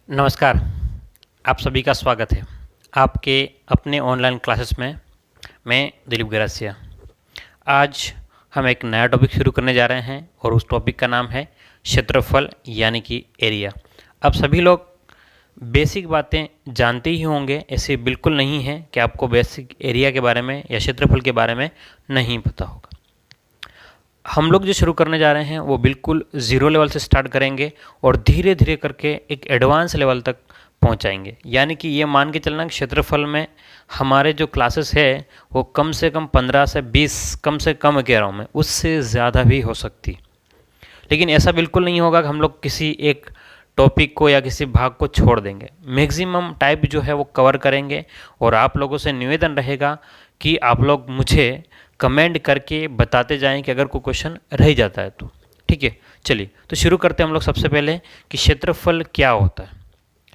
नमस्कार। आप सभी का स्वागत है आपके अपने ऑनलाइन क्लासेस में। मैं दिलीप गरासिया। आज हम एक नया टॉपिक शुरू करने जा रहे हैं और उस टॉपिक का नाम है क्षेत्रफल यानी कि एरिया। अब सभी लोग बेसिक बातें जानते ही होंगे, ऐसे बिल्कुल नहीं है कि आपको बेसिक एरिया के बारे में या क्षेत्रफल के बारे में नहीं पता होगा। हम लोग जो शुरू करने जा रहे हैं वो बिल्कुल ज़ीरो लेवल से स्टार्ट करेंगे और धीरे धीरे करके एक एडवांस लेवल तक पहुंचाएंगे। यानी कि ये मान के चलना कि क्षेत्रफल में हमारे जो क्लासेस है वो कम से कम 15 से 20, कम से कम कह रहा हूँ मैं, उससे ज़्यादा भी हो सकती। लेकिन ऐसा बिल्कुल नहीं होगा कि हम लोग किसी एक टॉपिक को या किसी भाग को छोड़ देंगे। मैक्सिमम टाइप जो है वो कवर करेंगे और आप लोगों से निवेदन रहेगा कि आप लोग मुझे कमेंट करके बताते जाएं कि अगर कोई क्वेश्चन रह जाता है तो। ठीक है, चलिए तो शुरू करते हैं हम लोग सबसे पहले कि क्षेत्रफल क्या होता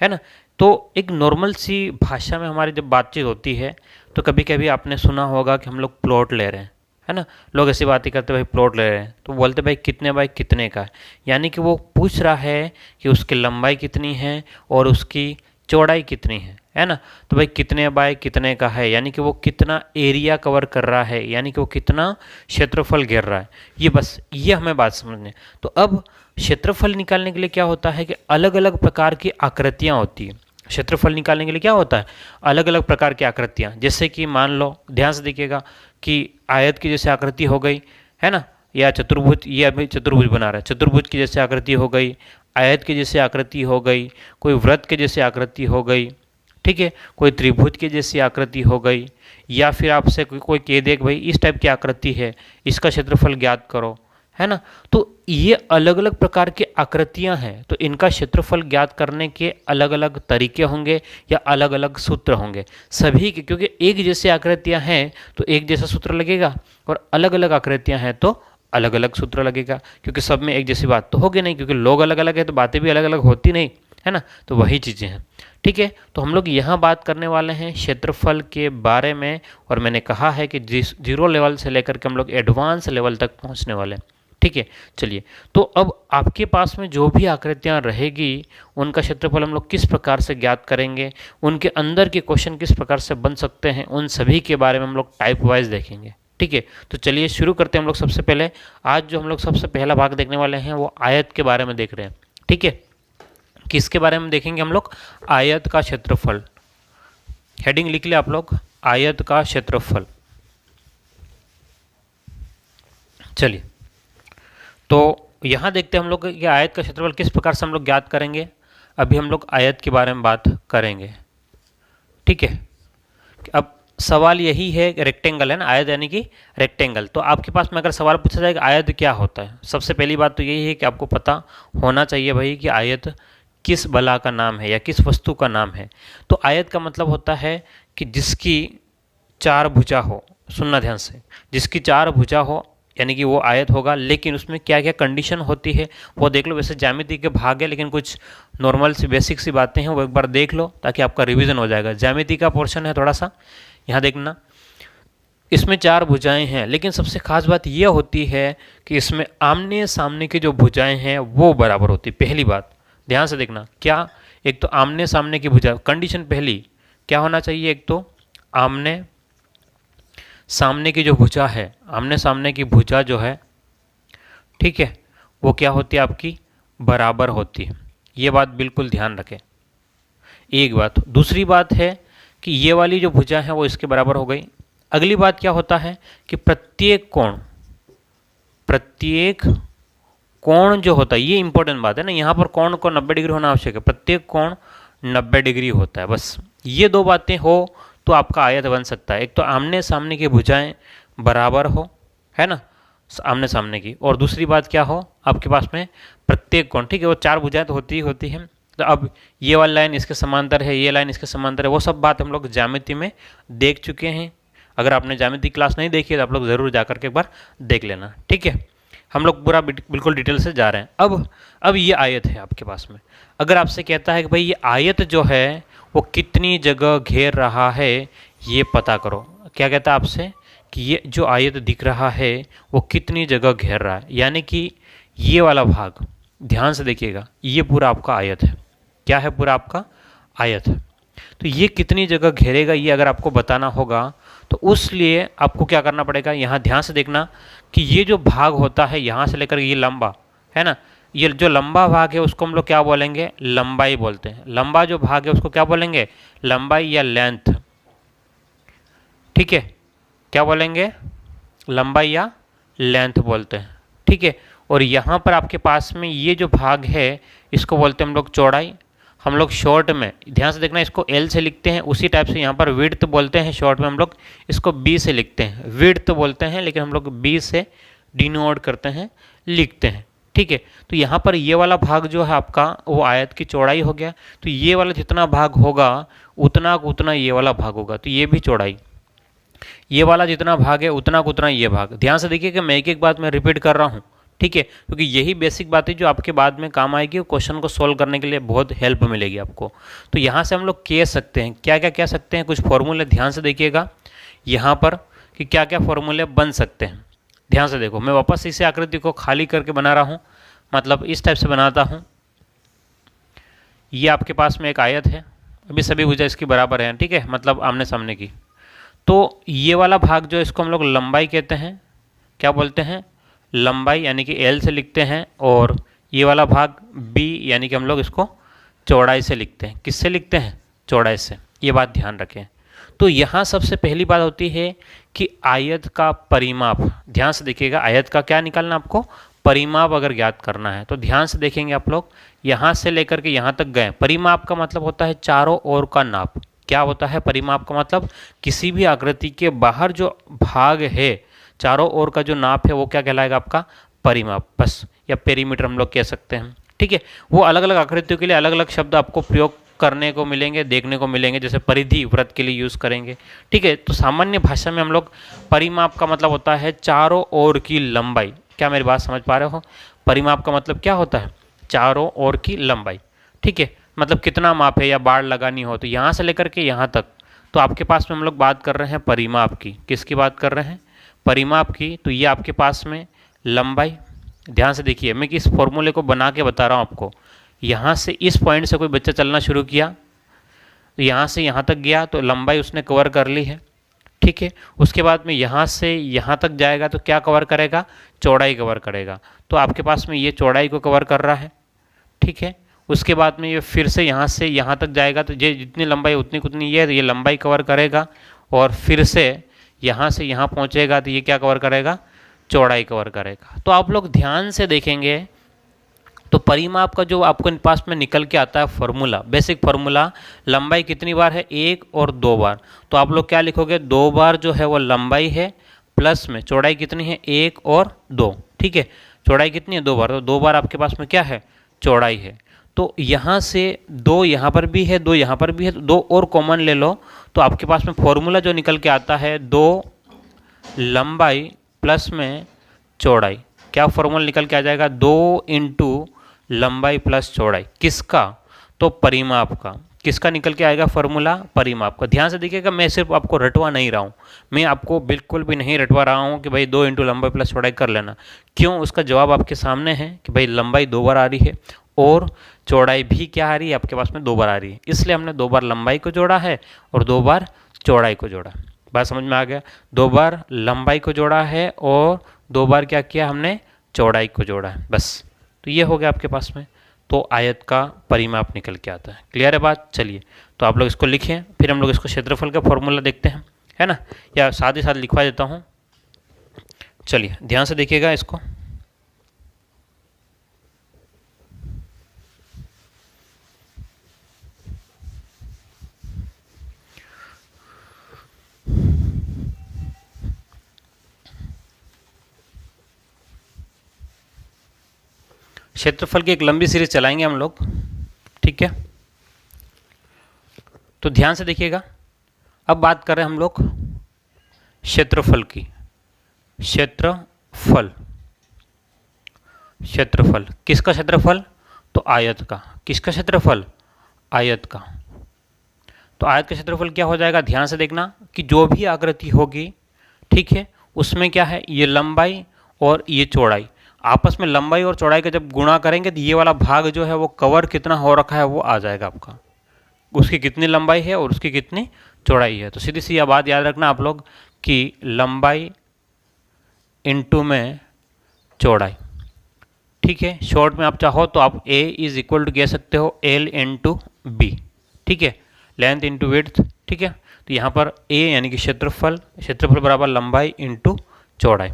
है ना। तो एक नॉर्मल सी भाषा में हमारी जब बातचीत होती है तो कभी कभी आपने सुना होगा कि हम लोग प्लॉट ले रहे हैं, है ना। लोग ऐसी बातें करते भाई प्लॉट ले रहे हैं, तो बोलते भाई कितने बाई कितने का है। यानी कि वो पूछ रहा है कि उसकी लंबाई कितनी है और उसकी चौड़ाई कितनी है ना। तो भाई कितने बाय कितने का है, यानी कि वो कितना एरिया कवर कर रहा है, यानी कि वो कितना क्षेत्रफल घेर रहा है। ये बस ये हमें बात समझनी। तो अब क्षेत्रफल निकालने के लिए क्या होता है कि अलग अलग प्रकार की आकृतियाँ होती है। क्षेत्रफल निकालने के लिए क्या होता है, अलग अलग प्रकार की आकृतियाँ। जैसे कि मान लो, ध्यान से देखिएगा कि आयत की जैसे आकृति हो गई, है ना, या चतुर्भुज, ये अभी चतुर्भुज बना रहा है, चतुर्भुज की जैसे आकृति हो गई, आयत की जैसे आकृति हो गई, कोई वृत्त के जैसे आकृति हो गई, ठीक है, कोई त्रिभुज की जैसी आकृति हो गई, या फिर आपसे कोई कह दे कि भाई इस टाइप की आकृति है, इसका क्षेत्रफल ज्ञात करो, है ना। तो ये अलग अलग प्रकार की आकृतियां हैं, तो इनका क्षेत्रफल ज्ञात करने के अलग अलग तरीके होंगे या अलग अलग सूत्र होंगे सभी के, क्योंकि एक जैसी आकृतियां हैं तो एक जैसा सूत्र लगेगा और अलग अलग आकृतियां हैं तो अलग अलग सूत्र लगेगा, क्योंकि सब में एक जैसी बात तो होगी नहीं, क्योंकि लोग अलग अलग है तो बातें भी अलग अलग होती नहीं, है ना। तो वही चीज़ें हैं। ठीक है, तो हम लोग यहाँ बात करने वाले हैं क्षेत्रफल के बारे में, और मैंने कहा है कि जीरो लेवल से लेकर के हम लोग एडवांस लेवल तक पहुँचने वाले हैं। ठीक है, चलिए तो अब आपके पास में जो भी आकृतियाँ रहेगी उनका क्षेत्रफल हम लोग किस प्रकार से ज्ञात करेंगे, उनके अंदर के क्वेश्चन किस प्रकार से बन सकते हैं, उन सभी के बारे में हम लोग टाइप वाइज देखेंगे। ठीक है, तो चलिए शुरू करते हैं हम लोग। सबसे पहले आज जो हम लोग सबसे पहला भाग देखने वाले हैं वो आयत के बारे में देख रहे हैं। ठीक है, किसके बारे में देखेंगे हम लोग, आयत का क्षेत्रफल। हेडिंग लिख लिया आप लोग, आयत का क्षेत्रफल। चलिए तो यहाँ देखते हैं हम लोग कि आयत का क्षेत्रफल किस प्रकार से हम लोग ज्ञात करेंगे। अभी हम लोग आयत के बारे में बात करेंगे। ठीक है, अब सवाल यही है, रेक्टेंगल है ना, आयत यानी कि रेक्टेंगल। तो आपके पास में अगर सवाल पूछा जाए कि आयत क्या होता है, सबसे पहली बात तो यही है कि आपको पता होना चाहिए भाई कि आयत किस बला का नाम है या किस वस्तु का नाम है। तो आयत का मतलब होता है कि जिसकी चार भुजा हो, सुनना ध्यान से, जिसकी चार भुजा हो यानी कि वो आयत होगा। लेकिन उसमें क्या क्या कंडीशन होती है वो देख लो। वैसे ज्यामिति के भाग है लेकिन कुछ नॉर्मल सी बेसिक सी बातें हैं वो एक बार देख लो ताकि आपका रिवीजन हो जाएगा। ज्यामिति का पोर्शन है थोड़ा सा, यहाँ देखना। इसमें चार भुजाएं हैं, लेकिन सबसे खास बात यह होती है कि इसमें आमने सामने की जो भुजाएं हैं वो बराबर होती। पहली बात ध्यान से देखना, क्या, एक तो आमने सामने की भुजा, कंडीशन पहली क्या होना चाहिए, एक तो आमने सामने की जो भुजा है, आमने सामने की भुजा जो है, ठीक है, वो क्या होती है आपकी, बराबर होती है। ये बात बिल्कुल ध्यान रखें। एक बात। दूसरी बात है कि ये वाली जो भुजा है वो इसके बराबर हो गई। अगली बात क्या होता है कि प्रत्येक कोण जो होता है, ये इंपॉर्टेंट बात है ना, यहाँ पर कोण को 90 डिग्री होना आवश्यक है। प्रत्येक कोण 90 डिग्री होता है। बस ये दो बातें हो तो आपका आयत बन सकता है। एक तो आमने सामने की भुजाएं बराबर हो, है ना, आमने सामने की, और दूसरी बात क्या हो आपके पास में प्रत्येक कोण। ठीक है, वो चार भुजाएं तो होती ही होती हैं। तो अब ये वाली लाइन इसके समांतर है, ये लाइन इसके समांतर है, वो सब बात हम लोग ज्यामिति में देख चुके हैं। अगर आपने ज्यामिति क्लास नहीं देखी है तो आप लोग ज़रूर जाकर के एक बार देख लेना। ठीक है, हम लोग पूरा बिल्कुल डिटेल से जा रहे हैं। अब ये आयत है आपके पास में। अगर आपसे कहता है कि भाई ये आयत जो है वो कितनी जगह घेर रहा है ये पता करो, क्या कहता है आपसे कि ये जो आयत दिख रहा है वो कितनी जगह घेर रहा है, यानी कि ये वाला भाग ध्यान से देखिएगा, ये पूरा आपका आयत है। क्या है पूरा आपका आयत। तो ये कितनी जगह घेरेगा ये अगर आपको बताना होगा तो उस लिए आपको क्या करना पड़ेगा, यहाँ ध्यान से देखना कि ये जो भाग होता है यहाँ से लेकर ये लंबा है ना, ये जो लंबा भाग है उसको हम लोग क्या बोलेंगे, लंबाई बोलते हैं। लंबा जो भाग है उसको क्या बोलेंगे, लंबाई या लेंथ। ठीक है, क्या बोलेंगे, लंबाई या लेंथ बोलते हैं। ठीक है, और यहाँ पर आपके पास में ये जो भाग है इसको बोलते हैं हम लोग चौड़ाई। हम लोग शॉर्ट में ध्यान से देखना इसको एल से लिखते हैं, उसी टाइप से यहाँ पर विड्थ बोलते हैं, शॉर्ट में हम लोग इसको बी से लिखते हैं। विड्थ बोलते हैं लेकिन हम लोग बी से डिनोट करते हैं, लिखते हैं। ठीक है, तो यहाँ पर ये वाला भाग जो है आपका वो आयत की चौड़ाई हो गया। तो ये वाला जितना भाग होगा उतना उतना ये वाला भाग होगा, तो ये भी चौड़ाई। ये वाला जितना भाग है उतना उतना ये भाग। ध्यान से देखिए कि मैं एक एक बात मैं रिपीट कर रहा हूँ। ठीक है, क्योंकि यही बेसिक बातें जो आपके बाद में काम आएगी, वो क्वेश्चन को सोल्व करने के लिए बहुत हेल्प मिलेगी आपको। तो यहाँ से हम लोग कह सकते हैं, क्या क्या कह सकते हैं, कुछ फॉर्मूले ध्यान से देखिएगा यहाँ पर कि क्या क्या फॉर्मूले बन सकते हैं। ध्यान से देखो, मैं वापस इसे आकृति को खाली करके बना रहा हूँ, मतलब इस टाइप से बनाता हूँ। ये आपके पास में एक आयत है, अभी सभी भुजा इसकी बराबर है। ठीक है, मतलब आमने सामने की। तो ये वाला भाग जो इसको हम लोग लंबाई कहते हैं, क्या बोलते हैं, लंबाई, यानी कि एल से लिखते हैं। और ये वाला भाग बी यानी कि हम लोग इसको चौड़ाई से लिखते हैं। किससे लिखते हैं, चौड़ाई से। ये बात ध्यान रखें। तो यहाँ सबसे पहली बात होती है कि आयत का परिमाप। ध्यान से देखिएगा, आयत का क्या निकालना आपको, परिमाप अगर ज्ञात करना है तो ध्यान से देखेंगे आप लोग। यहाँ से लेकर के यहाँ तक गए, परिमाप का मतलब होता है चारों ओर का नाप। क्या होता है परिमाप का मतलब, किसी भी आकृति के बाहर जो भाग है चारों ओर का जो नाप है वो क्या कहलाएगा, आपका परिमाप, बस, या पेरीमीटर हम लोग कह सकते हैं। ठीक है, वो अलग अलग आकृतियों के लिए अलग अलग शब्द आपको प्रयोग करने को मिलेंगे, देखने को मिलेंगे। जैसे परिधि वृत्त के लिए यूज़ करेंगे। ठीक है, तो सामान्य भाषा में हम लोग परिमाप का मतलब होता है चारों ओर की लंबाई। क्या मेरी बात समझ पा रहे हो, परिमाप का मतलब क्या होता है, चारों ओर की लंबाई। ठीक है, मतलब कितना माप है या बाड़ लगानी हो तो यहाँ से लेकर के यहाँ तक। तो आपके पास में हम लोग बात कर रहे हैं परिमाप की। किसकी बात कर रहे हैं, परिमाप की। तो ये आपके पास में लंबाई। ध्यान से देखिए, मैं किस फॉर्मूले को बना के बता रहा हूँ आपको। यहाँ से इस पॉइंट से कोई बच्चा चलना शुरू किया तो यहाँ से यहाँ तक गया तो लंबाई उसने कवर कर ली है। ठीक है, उसके बाद में यहाँ से यहाँ तक जाएगा तो क्या कवर करेगा, चौड़ाई कवर करेगा। तो आपके पास में ये चौड़ाई को कवर कर रहा है। ठीक है, उसके बाद में ये फिर से यहाँ तक जाएगा तो ये जितनी लंबाई उतनी उतनी ये लंबाई कवर करेगा। और फिर से यहाँ पहुँचेगा तो ये क्या कवर करेगा, चौड़ाई कवर करेगा। तो आप लोग ध्यान से देखेंगे तो परिमाप का जो आपको पास में निकल के आता है फॉर्मूला, बेसिक फार्मूला, लंबाई कितनी बार है, 1 और 2 बार। तो आप लोग क्या लिखोगे, 2 बार जो है वो लंबाई है, प्लस में चौड़ाई कितनी है, 1 और 2। ठीक है, चौड़ाई कितनी है, 2 बार। तो 2 बार आपके पास में क्या है, चौड़ाई है। तो यहाँ से 2 यहाँ पर भी है, 2 यहाँ पर भी है, तो 2 और कॉमन ले लो तो आपके पास में फॉर्मूला जो निकल के आता है 2 लंबाई प्लस में चौड़ाई। क्या फॉर्मूला निकल के आ जाएगा, 2 इंटू लंबाई प्लस चौड़ाई। किसका, तो परिमाप का। किसका निकल के आएगा फॉर्मूला, परिमाप का। ध्यान से देखिएगा, मैं सिर्फ आपको रटवा नहीं रहा हूँ, मैं आपको बिल्कुल भी नहीं रटवा रहा हूँ कि भाई 2 इंटू लंबाई प्लस चौड़ाई कर लेना। क्यों, उसका जवाब आपके सामने है कि भाई लंबाई 2 बार आ रही है और चौड़ाई भी क्या आ रही है, आपके पास में 2 बार आ रही है। इसलिए हमने 2 बार लंबाई को जोड़ा है और 2 बार चौड़ाई को जोड़ा। बात समझ में आ गया, 2 बार लंबाई को जोड़ा है और 2 बार क्या किया हमने, चौड़ाई को जोड़ा है, बस। तो ये हो गया आपके पास में, तो आयत का परिमाप निकल के आता है। क्लियर है बात, चलिए तो आप लोग इसको लिखें, फिर हम लोग इसको क्षेत्रफल का फॉर्मूला देखते हैं, है ना, या साथ ही साथ लिखवा देता हूँ। चलिए ध्यान से देखिएगा इसको। क्षेत्रफल की एक लंबी सीरीज चलाएंगे हम लोग। ठीक है, तो ध्यान से देखिएगा। अब बात कर रहे हैं हम लोग क्षेत्रफल की। क्षेत्रफल, क्षेत्रफल किसका क्षेत्रफल, तो आयत का। किसका क्षेत्रफल, आयत का। तो आयत का क्षेत्रफल क्या हो जाएगा, ध्यान से देखना कि जो भी आकृति होगी, ठीक है, उसमें क्या है, ये लंबाई और ये चौड़ाई। आपस में लंबाई और चौड़ाई का जब गुणा करेंगे तो ये वाला भाग जो है वो कवर कितना हो रखा है वो आ जाएगा आपका, उसकी कितनी लंबाई है और उसकी कितनी चौड़ाई है। तो सीधी सी यह बात याद रखना आप लोग कि लंबाई इंटू में चौड़ाई, ठीक है। शॉर्ट में आप चाहो तो आप A इज इक्वल टू कह सकते हो L इंटू बी, ठीक है, लेंथ इंटू विड्थ, ठीक है। तो यहाँ पर A यानी कि क्षेत्रफल, क्षेत्रफल बराबर लंबाई इंटू चौड़ाई,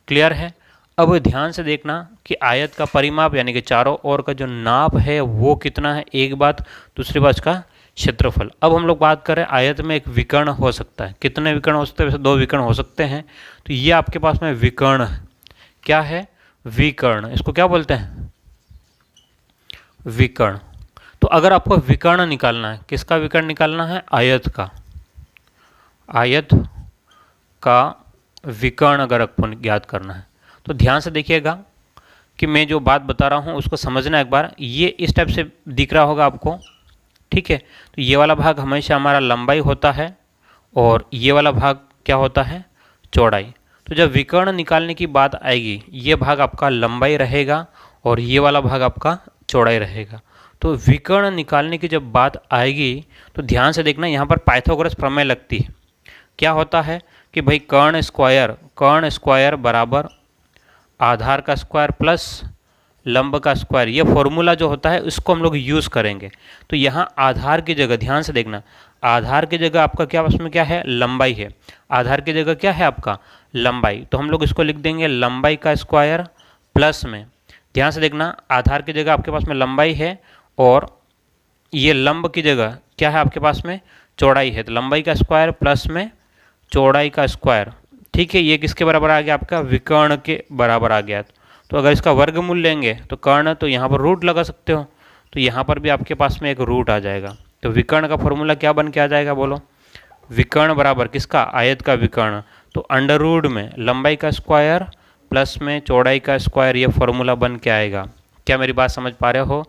क्लियर है। अब ध्यान से देखना कि आयत का परिमाप यानी कि चारों ओर का जो नाप है वो कितना है, एक बात, दूसरी बात का क्षेत्रफल। अब हम लोग बात करें आयत में एक विकर्ण हो सकता है, कितने विकर्ण हो सकते हैं, वैसे 2 विकर्ण हो सकते हैं। तो ये आपके पास में विकर्ण है, क्या है, विकर्ण, इसको क्या बोलते हैं, विकर्ण। तो अगर आपको विकर्ण निकालना है, किसका विकर्ण निकालना है, आयत का, आयत का विकर्ण अगर आपको ज्ञात करना है तो ध्यान से देखिएगा कि मैं जो बात बता रहा हूँ उसको समझना एक बार। ये इस टाइप से दिख रहा होगा आपको, ठीक है। तो ये वाला भाग हमेशा हमारा लंबाई होता है और ये वाला भाग क्या होता है, चौड़ाई। तो जब विकर्ण निकालने की बात आएगी ये भाग आपका लंबाई रहेगा और ये वाला भाग आपका चौड़ाई रहेगा। तो विकर्ण निकालने की जब बात आएगी तो ध्यान से देखना, यहाँ पर पाइथागोरस प्रमेय लगती है। क्या होता है कि भाई कर्ण स्क्वायर बराबर आधार का स्क्वायर प्लस लंब का स्क्वायर, ये फॉर्मूला जो होता है इसको हम लोग यूज़ करेंगे। तो यहाँ आधार की जगह ध्यान से देखना, आधार की जगह आपका क्या उसमें क्या है, लंबाई है, आधार की जगह क्या है आपका लंबाई। तो हम लोग इसको लिख देंगे लंबाई का स्क्वायर प्लस में, ध्यान से देखना आधार की जगह आपके पास में लंबाई है और ये लंब की जगह क्या है आपके पास में चौड़ाई है। तो लंबाई का स्क्वायर प्लस में चौड़ाई का स्क्वायर, ठीक है। ये किसके बराबर आ गया आपका, विकर्ण के बराबर आ गया। तो अगर इसका वर्गमूल लेंगे तो कर्ण, तो यहाँ पर रूट लगा सकते हो, तो यहाँ पर भी आपके पास में एक रूट आ जाएगा। तो विकर्ण का फॉर्मूला क्या बन के आ जाएगा, बोलो, विकर्ण बराबर किसका, आयत का विकर्ण। तो अंडर रूट में लंबाई का स्क्वायर प्लस में चौड़ाई का स्क्वायर, ये फॉर्मूला बन के आएगा। क्या मेरी बात समझ पा रहे हो,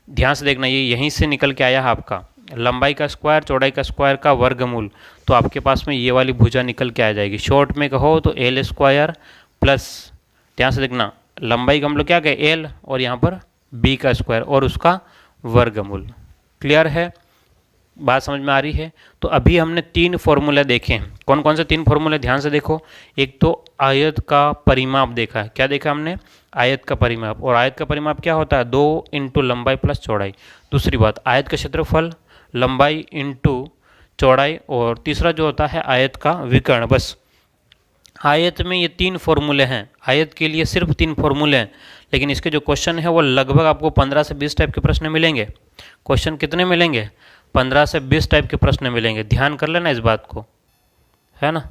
ध्यान से देखना, ये यहीं से निकल के आया है आपका लंबाई का स्क्वायर चौड़ाई का स्क्वायर का वर्गमूल। तो आपके पास में ये वाली भुजा निकल के आ जाएगी। शॉर्ट में कहो तो L स्क्वायर प्लस, ध्यान से देखना, लंबाई का हम लोग क्या कहें L और यहाँ पर B का स्क्वायर और उसका वर्गमूल। क्लियर है, बात समझ में आ रही है। तो अभी हमने 3 फॉर्मूले देखे हैं। कौन कौन से 3 फॉर्मूले, ध्यान से देखो। एक तो आयत का परिमाप देखा है, क्या देखा हमने, आयत का परिमाप। और आयत का परिमाप क्या होता है, 2 इंटू लंबाई प्लस चौड़ाई। दूसरी बात आयत का क्षेत्रफल, लंबाई इंटू चौड़ाई। और तीसरा जो होता है आयत का विकर्ण। बस आयत में ये 3 फॉर्मूले हैं, आयत के लिए सिर्फ 3 फॉर्मूले हैं। लेकिन इसके जो क्वेश्चन है वो लगभग आपको 15 से 20 टाइप के प्रश्न मिलेंगे। क्वेश्चन कितने मिलेंगे, 15 से 20 टाइप के प्रश्न मिलेंगे। ध्यान कर लेना इस बात को, है ना।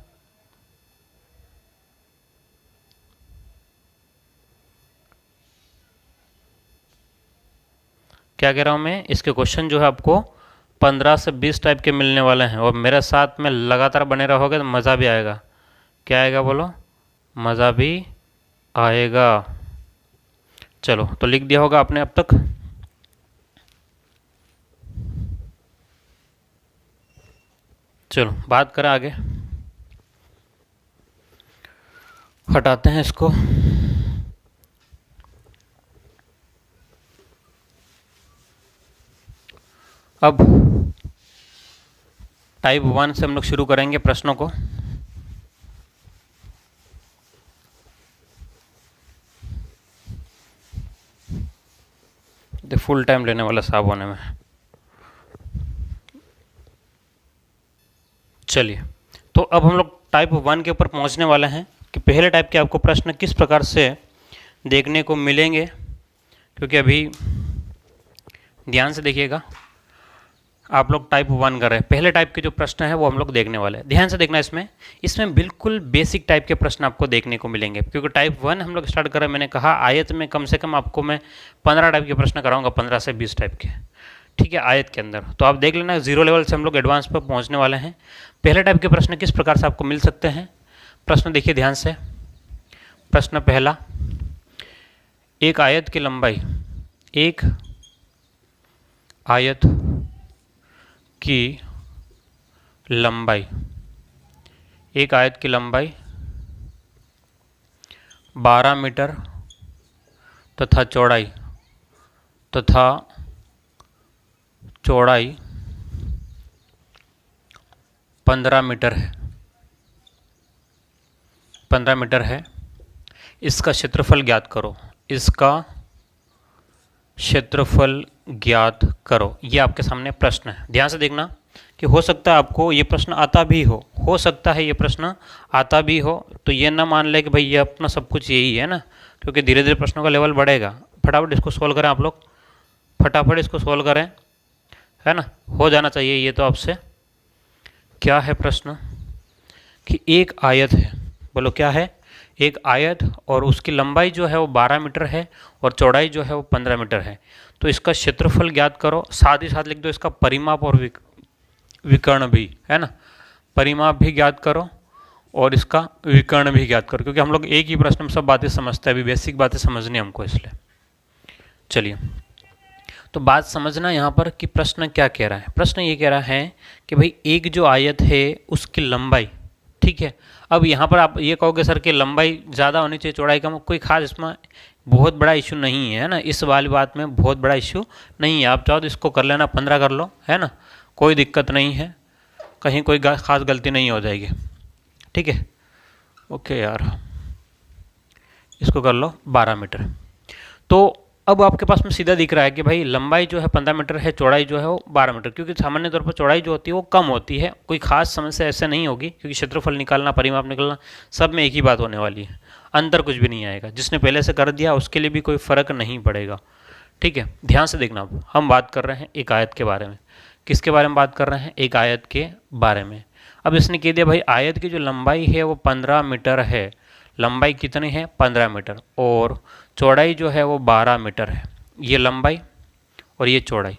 क्या कह रहा हूँ मैं, इसके क्वेश्चन जो है आपको 15 से 20 टाइप के मिलने वाले हैं। और मेरे साथ में लगातार बने रहोगे तो मज़ा भी आएगा। क्या आएगा बोलो, मज़ा भी आएगा। चलो तो लिख दिया होगा आपने अब तक। चलो बात करें आगे, हटाते हैं इसको। अब टाइप 1 से हम लोग शुरू करेंगे प्रश्नों को। फुल टाइम लेने वाला साहब होने में। चलिए, तो अब हम लोग टाइप 1 के ऊपर पहुंचने वाले हैं कि पहले टाइप के आपको प्रश्न किस प्रकार से देखने को मिलेंगे। क्योंकि अभी ध्यान से देखिएगा, आप लोग टाइप 1 कर रहे हैं, पहले टाइप के जो प्रश्न है वो हम लोग देखने वाले हैं। ध्यान से देखना, इसमें बिल्कुल बेसिक टाइप के प्रश्न आपको देखने को मिलेंगे। क्योंकि टाइप 1 हम लोग स्टार्ट कर रहे हैं, मैंने कहा आयत में कम से कम आपको मैं 15 टाइप के प्रश्न कराऊंगा, 15 से 20 टाइप के, ठीक है, आयत के अंदर। तो आप देख लेना, 0 लेवल से हम लोग एडवांस पर पहुँचने वाले हैं। पहले टाइप के प्रश्न किस प्रकार से आपको मिल सकते हैं, प्रश्न देखिए ध्यान से। प्रश्न पहला, एक आयत की लंबाई, एक आयत की लंबाई, एक आयत की लंबाई 12 मीटर तथा चौड़ाई 15 मीटर है, 15 मीटर है। इसका क्षेत्रफल ज्ञात करो, इसका क्षेत्रफल ज्ञात करो। ये आपके सामने प्रश्न है। ध्यान से देखना कि हो सकता है आपको ये प्रश्न आता भी हो सकता है ये प्रश्न आता भी हो, तो ये ना मान ले कि भाई ये अपना सब कुछ यही है ना, क्योंकि धीरे धीरे प्रश्नों का लेवल बढ़ेगा। फटाफट इसको सोल्व करें आप लोग, फटाफट इसको सोल्व करें, है ना, हो जाना चाहिए ये तो आपसे। क्या है प्रश्न कि एक आयत है, बोलो क्या है, एक आयत और उसकी लंबाई जो है वो 12 मीटर है और चौड़ाई जो है वो 15 मीटर है। तो इसका क्षेत्रफल ज्ञात करो, साथ ही साथ लिख दो इसका परिमाप और विकर्ण भी, है ना, परिमाप भी ज्ञात करो और इसका विकर्ण भी ज्ञात करो, क्योंकि हम लोग एक ही प्रश्न में सब बातें समझते हैं, अभी बेसिक बातें समझनी हमको, इसलिए चलिए। तो बात समझना यहाँ पर कि प्रश्न क्या कह रहा है। प्रश्न ये कह रहा है कि भाई एक जो आयत है उसकी लंबाई, ठीक है। अब यहाँ पर आप ये कहोगे सर कि लंबाई ज़्यादा होनी चाहिए चौड़ाई कम, कोई खास इसमें बहुत बड़ा इशू नहीं है ना, इस वाली बात में बहुत बड़ा इशू नहीं है। आप चाहो तो इसको कर लेना, 15 कर लो, है ना, कोई दिक्कत नहीं है, कहीं कोई खास गलती नहीं हो जाएगी, ठीक है। ओके यार, इसको कर लो 12 मीटर। तो अब आपके पास में सीधा दिख रहा है कि भाई लंबाई जो है 15 मीटर है, चौड़ाई जो है वो 12 मीटर, क्योंकि सामान्य तौर पर चौड़ाई जो होती है वो कम होती है, कोई खास समस्या ऐसे नहीं होगी, क्योंकि क्षेत्रफल निकालना, परिमाप निकालना, सब में एक ही बात होने वाली है, अंतर कुछ भी नहीं आएगा। जिसने पहले से कर दिया उसके लिए भी कोई फर्क नहीं पड़ेगा, ठीक है। ध्यान से देखना, अब हम बात कर रहे हैं एक आयत के बारे में। किसके बारे में बात कर रहे हैं, एक आयत के बारे में। अब इसने कह दिया भाई आयत की जो लंबाई है वो 15 मीटर है, लंबाई कितनी है 15 मीटर, और चौड़ाई जो है वो 12 मीटर है, ये लंबाई और ये चौड़ाई।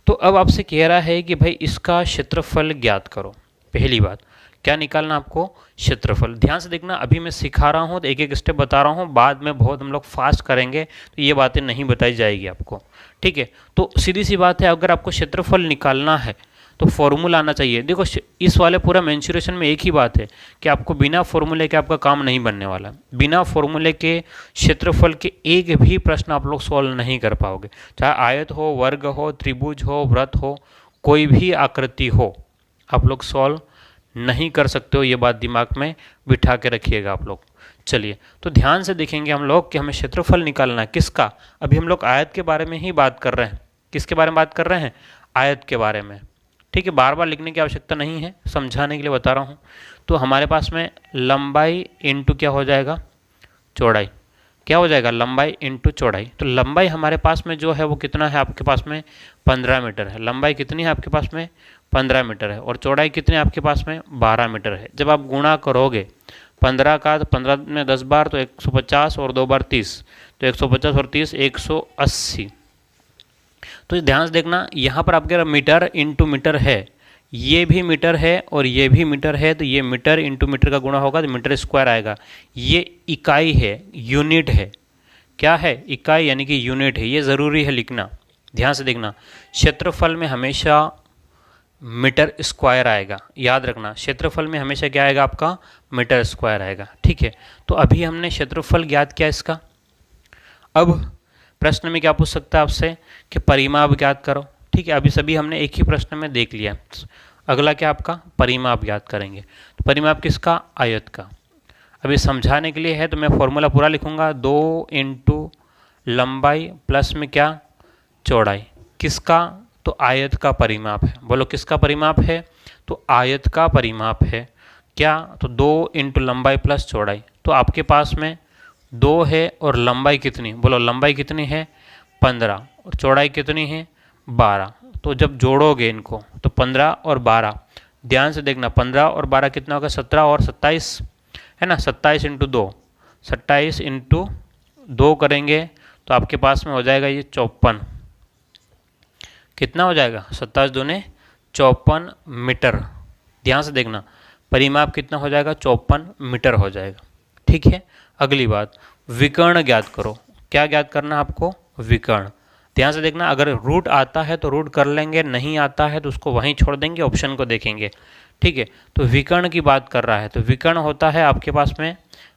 तो अब आपसे कह रहा है कि भाई इसका क्षेत्रफल ज्ञात करो। पहली बात क्या निकालना आपको, क्षेत्रफल। ध्यान से देखना, अभी मैं सिखा रहा हूँ तो एक एक स्टेप बता रहा हूँ, बाद में बहुत हम लोग फास्ट करेंगे तो ये बातें नहीं बताई जाएगी आपको, ठीक है। तो सीधी सी बात है, अगर आपको क्षेत्रफल निकालना है तो फॉर्मूला आना चाहिए। देखो इस वाले पूरा मेंसुरेशन में एक ही बात है कि आपको बिना फॉर्मूले के आपका काम नहीं बनने वाला। बिना फॉर्मूले के क्षेत्रफल के एक भी प्रश्न आप लोग सॉल्व नहीं कर पाओगे, चाहे आयत हो, वर्ग हो, त्रिभुज हो, वृत्त हो, कोई भी आकृति हो, आप लोग सॉल्व नहीं कर सकते हो। ये बात दिमाग में बिठा के रखिएगा आप लोग। चलिए, तो ध्यान से देखेंगे हम लोग कि हमें क्षेत्रफल निकालना है किसका। अभी हम लोग आयत के बारे में ही बात कर रहे हैं। किसके बारे में बात कर रहे हैं, आयत के बारे में, ठीक है। बार बार लिखने की आवश्यकता नहीं है, समझाने के लिए बता रहा हूँ। तो हमारे पास में लंबाई इंटू क्या हो जाएगा, चौड़ाई, क्या हो जाएगा, लंबाई इंटू चौड़ाई। तो लंबाई हमारे पास में जो है वो कितना है आपके पास में, 15 मीटर है। लंबाई कितनी है आपके पास में, 15 मीटर है, और चौड़ाई कितनी है आपके पास में, 12 मीटर है। जब आप गुणा करोगे 15 का, तो 15 में 10 बार तो 150 और 2 बार 30, तो 150 और 30 180। तो ध्यान से देखना, यहाँ पर आपके मीटर इंटू मीटर है, ये भी मीटर है और ये भी मीटर है, तो ये मीटर इंटू मीटर का गुणा होगा तो मीटर स्क्वायर आएगा। ये इकाई है, यूनिट है, क्या है, इकाई यानी कि यूनिट है, ये ज़रूरी है लिखना। ध्यान से देखना, क्षेत्रफल में हमेशा मीटर स्क्वायर आएगा, याद रखना, क्षेत्रफल में हमेशा क्या आएगा आपका, मीटर स्क्वायर आएगा, ठीक है। तो अभी हमने क्षेत्रफल ज्ञात किया इसका। अब प्रश्न में क्या पूछ सकता है आपसे कि परिमाप ज्ञात करो, ठीक है। अभी सभी हमने एक ही प्रश्न में देख लिया। अगला क्या आपका, परिमाप ज्ञात करेंगे। तो परिमाप किसका, आयत का। अभी समझाने के लिए है तो मैं फॉर्मूला पूरा लिखूंगा, 2 इंटू लंबाई प्लस में क्या, चौड़ाई, किसका, तो आयत का परिमाप है। बोलो किसका परिमाप है, तो आयत का परिमाप है। क्या, तो 2 इंटू लंबाई प्लस चौड़ाई। तो आपके पास में 2 है और लंबाई कितनी, बोलो लंबाई कितनी है, 15, और चौड़ाई कितनी है, 12। तो जब जोड़ोगे इनको तो 15 और 12, ध्यान से देखना, 15 और 12 कितना होगा, 17 और 27, है ना, 27 इंटू 2, 27 इंटू 2 करेंगे तो आपके पास में हो जाएगा ये 54। कितना हो जाएगा, 27 दूने 54 मीटर। ध्यान से देखना, परिमाप कितना हो जाएगा, 54 मीटर हो जाएगा, ठीक है। अगली बात, विकर्ण ज्ञात करो। क्या ज्ञात करना है आपको, विकर्ण। ध्यान से देखना, अगर रूट आता है तो रूट कर लेंगे, नहीं आता है तो उसको वहीं छोड़ देंगे, ऑप्शन को देखेंगे, ठीक है। तो विकर्ण की बात कर रहा है, तो विकर्ण होता है आपके पास में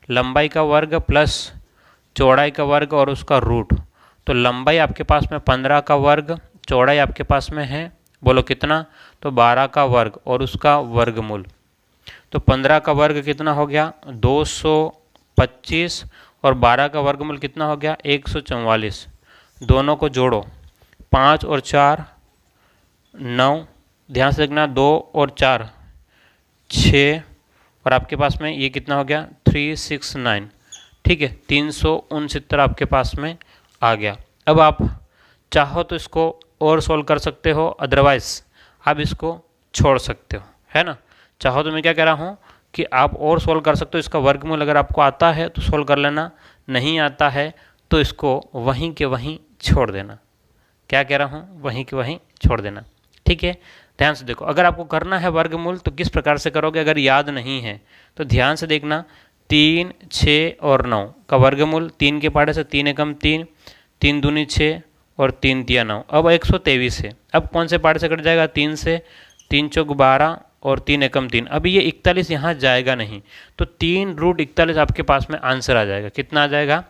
लंबाई का वर्ग प्लस चौड़ाई का वर्ग और उसका रूट। तो लंबाई आपके पास में 15 का वर्ग, चौड़ाई आपके पास में है, बोलो कितना, तो 12 का वर्ग और उसका वर्गमूल। तो 15 का वर्ग कितना हो गया 225 और 12 का वर्गमूल कितना हो गया 144। दोनों को जोड़ो, 5 और 4 9, ध्यान से देखना 2 और 4 6, और आपके पास में ये कितना हो गया 369। ठीक है, 369 आपके पास में आ गया। अब आप चाहो तो इसको और सोल्व कर सकते हो, अदरवाइज आप इसको छोड़ सकते हो, है ना। चाहो तो मैं क्या कह रहा हूँ कि आप और सोल्व कर सकते हो, इसका वर्गमूल अगर आपको आता है तो सोल्व कर लेना, नहीं आता है तो इसको वहीं के वहीं छोड़ देना। क्या कह रहा हूँ, वहीं के वहीं छोड़ देना। ठीक है, ध्यान से देखो, अगर आपको करना है वर्गमूल तो किस प्रकार से करोगे, अगर याद नहीं है तो ध्यान से देखना। 3, 6 और 9 का वर्गमूल, 3 के पहाड़े से 3 एकम 3, 3 दूनी 6 और 3 तिया 9। अब 123 है, अब कौन से पहाड़े से कट जाएगा 3 से, 3 चौक 12 और 3 एकम 3। अभी ये 41 यहाँ जाएगा नहीं, तो 3√41 आपके पास में आंसर आ जाएगा। कितना आ जाएगा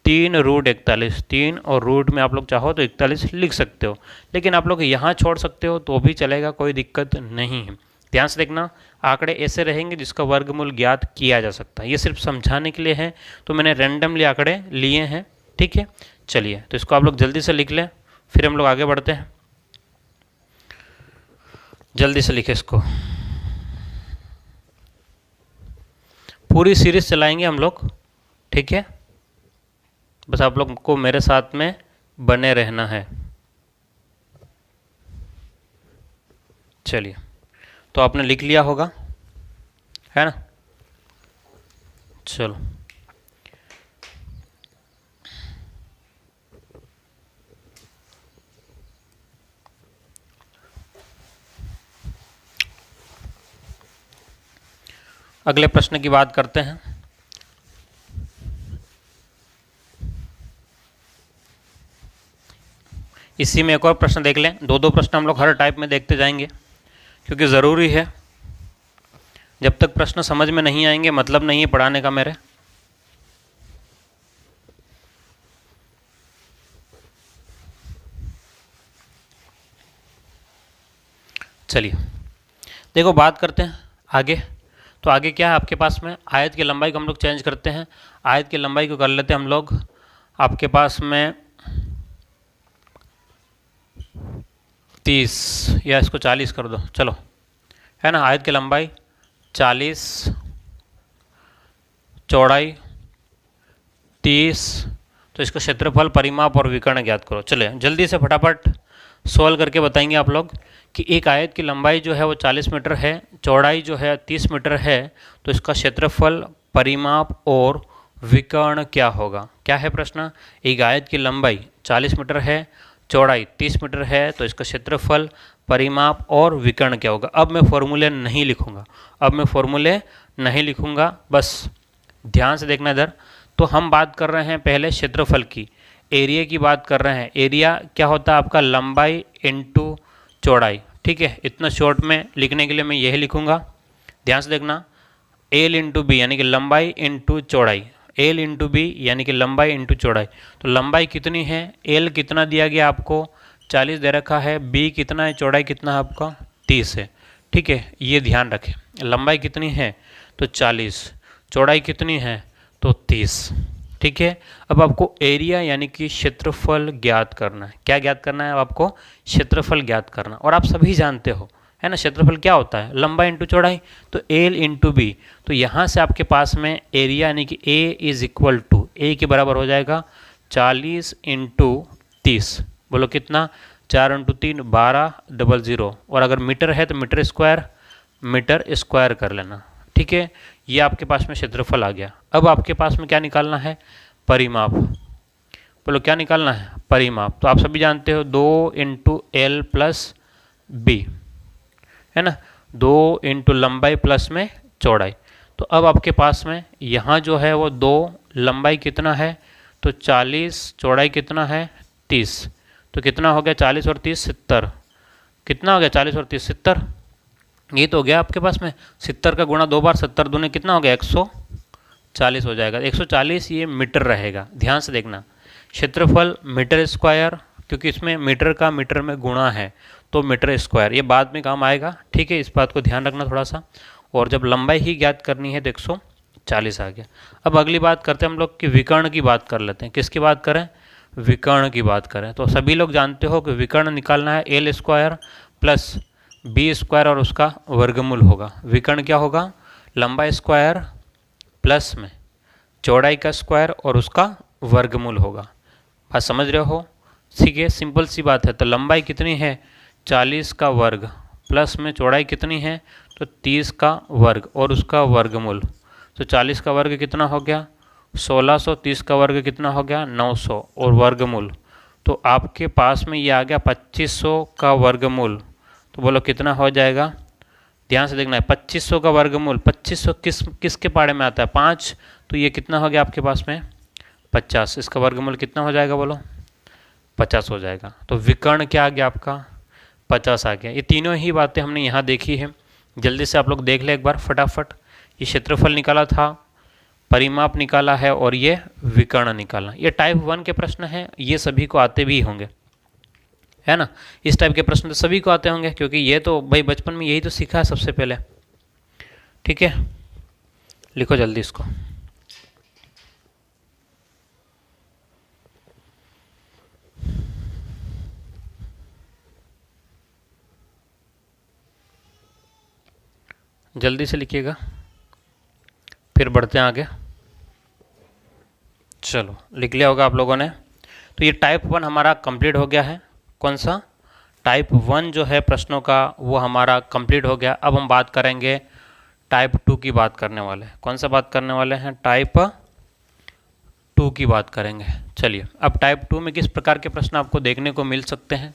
3√41। 3 और रूट में आप लोग चाहो तो 41 लिख सकते हो, लेकिन आप लोग यहाँ छोड़ सकते हो तो भी चलेगा, कोई दिक्कत नहीं है। ध्यान से देखना, आंकड़े ऐसे रहेंगे जिसका वर्गमूल ज्ञात किया जा सकता है। ये सिर्फ समझाने के लिए है, तो मैंने रैंडमली आंकड़े लिए हैं। ठीक है, चलिए तो इसको आप लोग जल्दी से लिख लें, फिर हम लोग आगे बढ़ते हैं। जल्दी से लिखें इसको, पूरी सीरीज चलाएंगे हम लोग। ठीक है, बस आप लोग को मेरे साथ में बने रहना है। चलिए, तो आपने लिख लिया होगा, है ना। चलो, अगले प्रश्न की बात करते हैं। इसी में एक और प्रश्न देख लें, दो प्रश्न हम लोग हर टाइप में देखते जाएंगे, क्योंकि ज़रूरी है। जब तक प्रश्न समझ में नहीं आएंगे मतलब नहीं है पढ़ाने का मेरे। चलिए देखो, बात करते हैं आगे। तो आगे क्या है आपके पास में, आयत की लंबाई को हम लोग चेंज करते हैं। आयत की लंबाई को कर लेते हैं हम लोग आपके पास में 30, या इसको 40 कर दो, चलो, है ना। आयत की लंबाई 40, चौड़ाई 30, तो इसका क्षेत्रफल, परिमाप और विकर्ण ज्ञात करो। चले जल्दी से फटाफट सॉल्व करके बताएंगे आप लोग कि एक आयत की लंबाई जो है वो 40 मीटर है, चौड़ाई जो है 30 मीटर है, तो इसका क्षेत्रफल, परिमाप और विकर्ण क्या होगा। क्या है प्रश्न, एक आयत की लंबाई 40 मीटर है, चौड़ाई 30 मीटर है, तो इसका क्षेत्रफल, परिमाप और विकर्ण क्या होगा। अब मैं फॉर्मूले नहीं लिखूंगा, बस ध्यान से देखना इधर। तो हम बात कर रहे हैं पहले क्षेत्रफल की, एरिया की बात कर रहे हैं। एरिया क्या होता है आपका, लंबाई इंटू चौड़ाई। ठीक है, इतना शॉर्ट में लिखने के लिए मैं यही लिखूंगा। ध्यान से देखना, एल इंटू बी यानी कि लंबाई इंटू चौड़ाई, एल इंटू बी यानी कि लंबाई इंटू चौड़ाई। तो लंबाई कितनी है, एल कितना दिया गया आपको 40 दे रखा है, बी कितना है, चौड़ाई कितना है आपका 30 है। ठीक है, ये ध्यान रखें, लंबाई कितनी है तो 40, चौड़ाई कितनी है तो 30। ठीक है, अब आपको एरिया यानी कि क्षेत्रफल ज्ञात करना है। क्या ज्ञात करना है आपको, क्षेत्रफल ज्ञात करना। और आप सभी जानते हो, है ना, क्षेत्रफल क्या होता है, लंबाई इंटू चौड़ाई, तो एल इंटू बी। तो यहाँ से आपके पास में एरिया यानी कि ए इज इक्वल टू, ए के बराबर हो जाएगा 40 इंटू 30, बोलो कितना, 4 इंटू 3 1200। और अगर मीटर है तो मीटर स्क्वायर कर लेना। ठीक है, ये आपके पास में क्षेत्रफल आ गया। अब आपके पास में क्या निकालना है, परिमाप। बोलो क्या निकालना है, परिमाप। तो आप सभी जानते हो 2 इंटू एल प्लस बी, है ना, 2 इंटू लंबाई प्लस में चौड़ाई। तो अब आपके पास में यहाँ जो है वो 2, लंबाई कितना है तो 40, चौड़ाई कितना है 30, तो कितना हो गया 40 और 30 70। कितना हो गया 40 और 30 70, ये तो हो गया आपके पास में 70 का गुणा 2 बार, 70 दूने कितना हो गया 40 हो जाएगा। 140 ये मीटर रहेगा, ध्यान से देखना। क्षेत्रफल मीटर स्क्वायर, क्योंकि इसमें मीटर का मीटर में गुणा है तो मीटर स्क्वायर, ये बाद में काम आएगा, ठीक है, इस बात को ध्यान रखना थोड़ा सा। और जब लंबाई ही ज्ञात करनी है तो 140 आ गया। अब अगली बात करते हैं हम लोग कि विकर्ण की बात कर लेते हैं। किसकी बात करें? विकर्ण की बात करें तो सभी लोग जानते हो कि विकर्ण निकालना है L square plus B square और उसका वर्गमूल होगा। विकर्ण क्या होगा? लंबाई स्क्वायर प्लस में चौड़ाई का स्क्वायर और उसका वर्गमूल होगा। बात समझ रहे हो? ठीक है, सिंपल सी बात है। तो लंबाई कितनी है? 40 का वर्ग प्लस में चौड़ाई कितनी है? तो 30 का वर्ग और उसका वर्गमूल। तो 40 का वर्ग कितना हो गया? 1600। 30 का वर्ग कितना हो गया? 900 और वर्गमूल। तो आपके पास में ये आ गया 2500 का वर्गमूल। तो बोलो कितना हो जाएगा? ध्यान से देखना है, 2500 का वर्गमूल। 2500 किसके पाड़े में आता है? 5। तो ये कितना हो गया आपके पास में? 50। इसका वर्गमूल कितना हो जाएगा? बोलो 50 हो जाएगा। तो विकर्ण क्या आ गया आपका? 50 आ गया। ये तीनों ही बातें हमने यहाँ देखी है। जल्दी से आप लोग देख ले एक बार फटाफट। ये क्षेत्रफल निकाला था, परिमाप निकाला है और ये विकर्ण निकाला। ये टाइप 1 के प्रश्न हैं, ये सभी को आते भी होंगे, है ना। इस टाइप के प्रश्न तो सभी को आते होंगे, क्योंकि ये तो भाई बचपन में यही तो सीखा है सबसे पहले। ठीक है, लिखो जल्दी इसको। जल्दी से लिखिएगा, फिर बढ़ते हैं आगे। चलो, लिख लिया होगा आप लोगों ने। तो ये टाइप 1 हमारा कंप्लीट हो गया है। कौन सा? टाइप 1 जो है प्रश्नों का वो हमारा कंप्लीट हो गया। अब हम बात करेंगे टाइप 2 की बात करने वाले हैं। कौन सा बात करने वाले हैं? टाइप 2 की बात करेंगे। चलिए, अब टाइप 2 में किस प्रकार के प्रश्न आपको देखने को मिल सकते हैं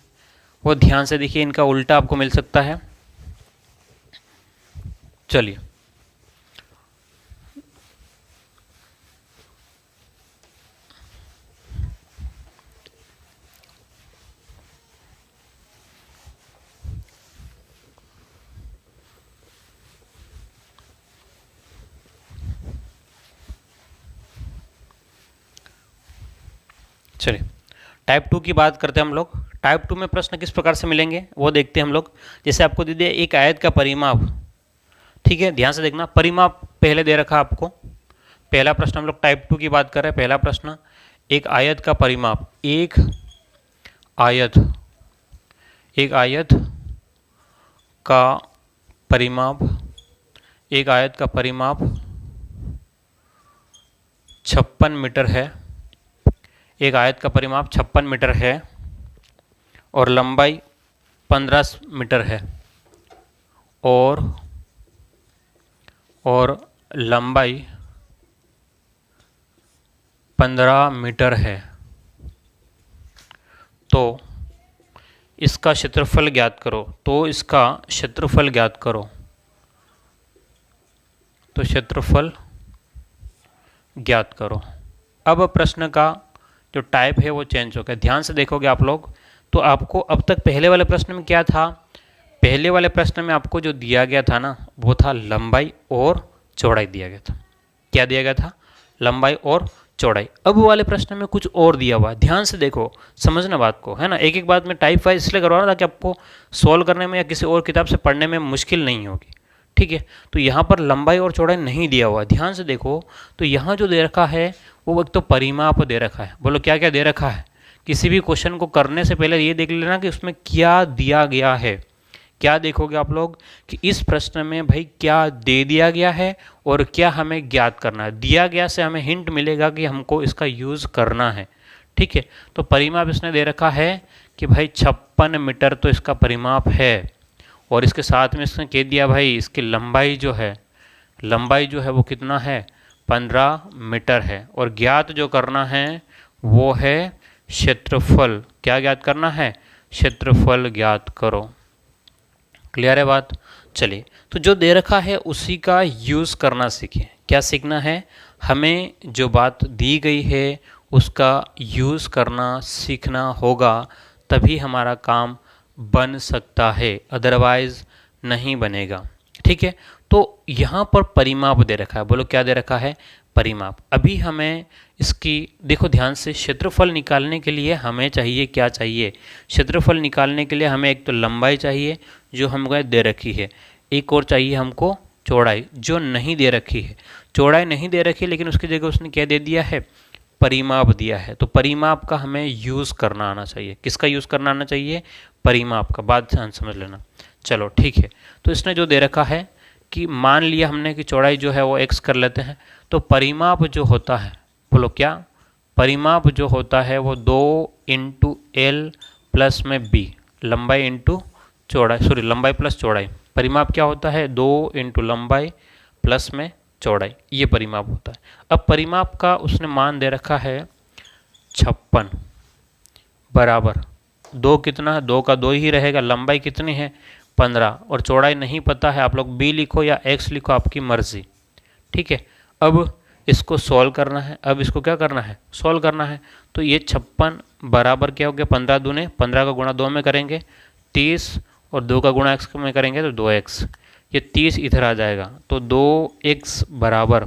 वो ध्यान से देखिए। इनका उल्टा आपको मिल सकता है। चलिए, चलिए टाइप 2 की बात करते हैं हम लोग। टाइप 2 में प्रश्न किस प्रकार से मिलेंगे वो देखते हैं हम लोग। जैसे आपको दे दिया एक आयत का परिमाप, ठीक है, ध्यान से देखना। परिमाप पहले दे रखा आपको। पहला प्रश्न हम लोग टाइप 2 की बात कर रहे हैं। पहला प्रश्न, एक आयत का परिमाप। एक आयत का परिमाप, एक आयत का परिमाप 56 मीटर है। एक आयत का परिमाप 56 मीटर है और लंबाई 15 मीटर है और लंबाई 15 मीटर है। तो इसका क्षेत्रफल ज्ञात करो। तो क्षेत्रफल ज्ञात करो। अब प्रश्न का जो टाइप है वो चेंज हो गया। ध्यान से देखोगे आप लोग तो आपको अब तक पहले वाले प्रश्न में क्या था? पहले वाले प्रश्न में आपको जो दिया गया था ना वो था लंबाई और चौड़ाई दिया गया था। क्या दिया गया था? लंबाई और चौड़ाई। अब वाले प्रश्न में कुछ और दिया हुआ है। ध्यान से देखो, समझना बात को, है ना। एक एक बात में टाइप वाइज इसलिए करवा रहा था कि आपको सॉल्व करने में या किसी और किताब से पढ़ने में मुश्किल नहीं होगी, ठीक है। तो यहाँ पर लंबाई और चौड़ाई नहीं दिया हुआ। ध्यान से देखो तो यहाँ जो दे रखा है वो एक तो परिमाप दे रखा है। बोलो क्या क्या दे रखा है? किसी भी क्वेश्चन को करने से पहले ये देख लेना कि उसमें क्या दिया गया है। क्या देखोगे आप लोग कि इस प्रश्न में भाई क्या दे दिया गया है और क्या हमें ज्ञात करना है। दिया गया से हमें हिंट मिलेगा कि हमको इसका यूज़ करना है, ठीक है। तो परिमाप इसने दे रखा है कि भाई 56 मीटर तो इसका परिमाप है और इसके साथ में इसने कह दिया भाई इसकी लंबाई जो है वो कितना है? 15 मीटर है। और ज्ञात जो करना है वो है क्षेत्रफल। क्या ज्ञात करना है? क्षेत्रफल ज्ञात करो। क्लियर है बात? चलिए, तो जो दे रखा है उसी का यूज़ करना सीखें। क्या सीखना है? हमें जो बात दी गई है उसका यूज़ करना सीखना होगा, तभी हमारा काम बन सकता है, अदरवाइज नहीं बनेगा, ठीक है। तो यहाँ पर परिमाप दे रखा है। बोलो क्या दे रखा है? परिमाप। अभी हमें इसकी देखो ध्यान से, क्षेत्रफल निकालने के लिए हमें चाहिए क्या चाहिए? क्षेत्रफल निकालने के लिए हमें एक तो लंबाई चाहिए जो हमें दे रखी है, एक और चाहिए हमको चौड़ाई जो नहीं दे रखी है। चौड़ाई नहीं दे रखी लेकिन उसकी जगह उसने क्या दे दिया है? परिमाप दिया है। तो परिमाप का हमें यूज़ करना आना चाहिए। किसका यूज़ करना आना चाहिए? परिमाप का। बात ध्यान समझ लेना। चलो ठीक है, तो इसने जो दे रखा है कि मान लिया हमने कि चौड़ाई जो है वो x कर लेते हैं, तो परिमाप जो होता है, बोलो क्या? परिमाप जो होता है वो 2 इंटू एल प्लस में बी, लंबाई इंटू चौड़ाई, सॉरी लंबाई प्लस चौड़ाई। परिमाप क्या होता है? 2 इंटू लंबाई प्लस में चौड़ाई, ये परिमाप होता है। अब परिमाप का उसने मान दे रखा है 56 बराबर 2, कितना? 2 का 2 ही रहेगा। लंबाई कितनी है? 15, और चौड़ाई नहीं पता है, आप लोग बी लिखो या एक्स लिखो, आपकी मर्जी। ठीक है, अब इसको सॉल्व करना है। अब इसको क्या करना है? सॉल्व करना है। तो ये 56 बराबर क्या हो गया? 15 दूने 15 का गुणा 2 में करेंगे 30, और 2 का गुणा x में करेंगे तो 2x। ये 30 इधर आ जाएगा, तो 2x बराबर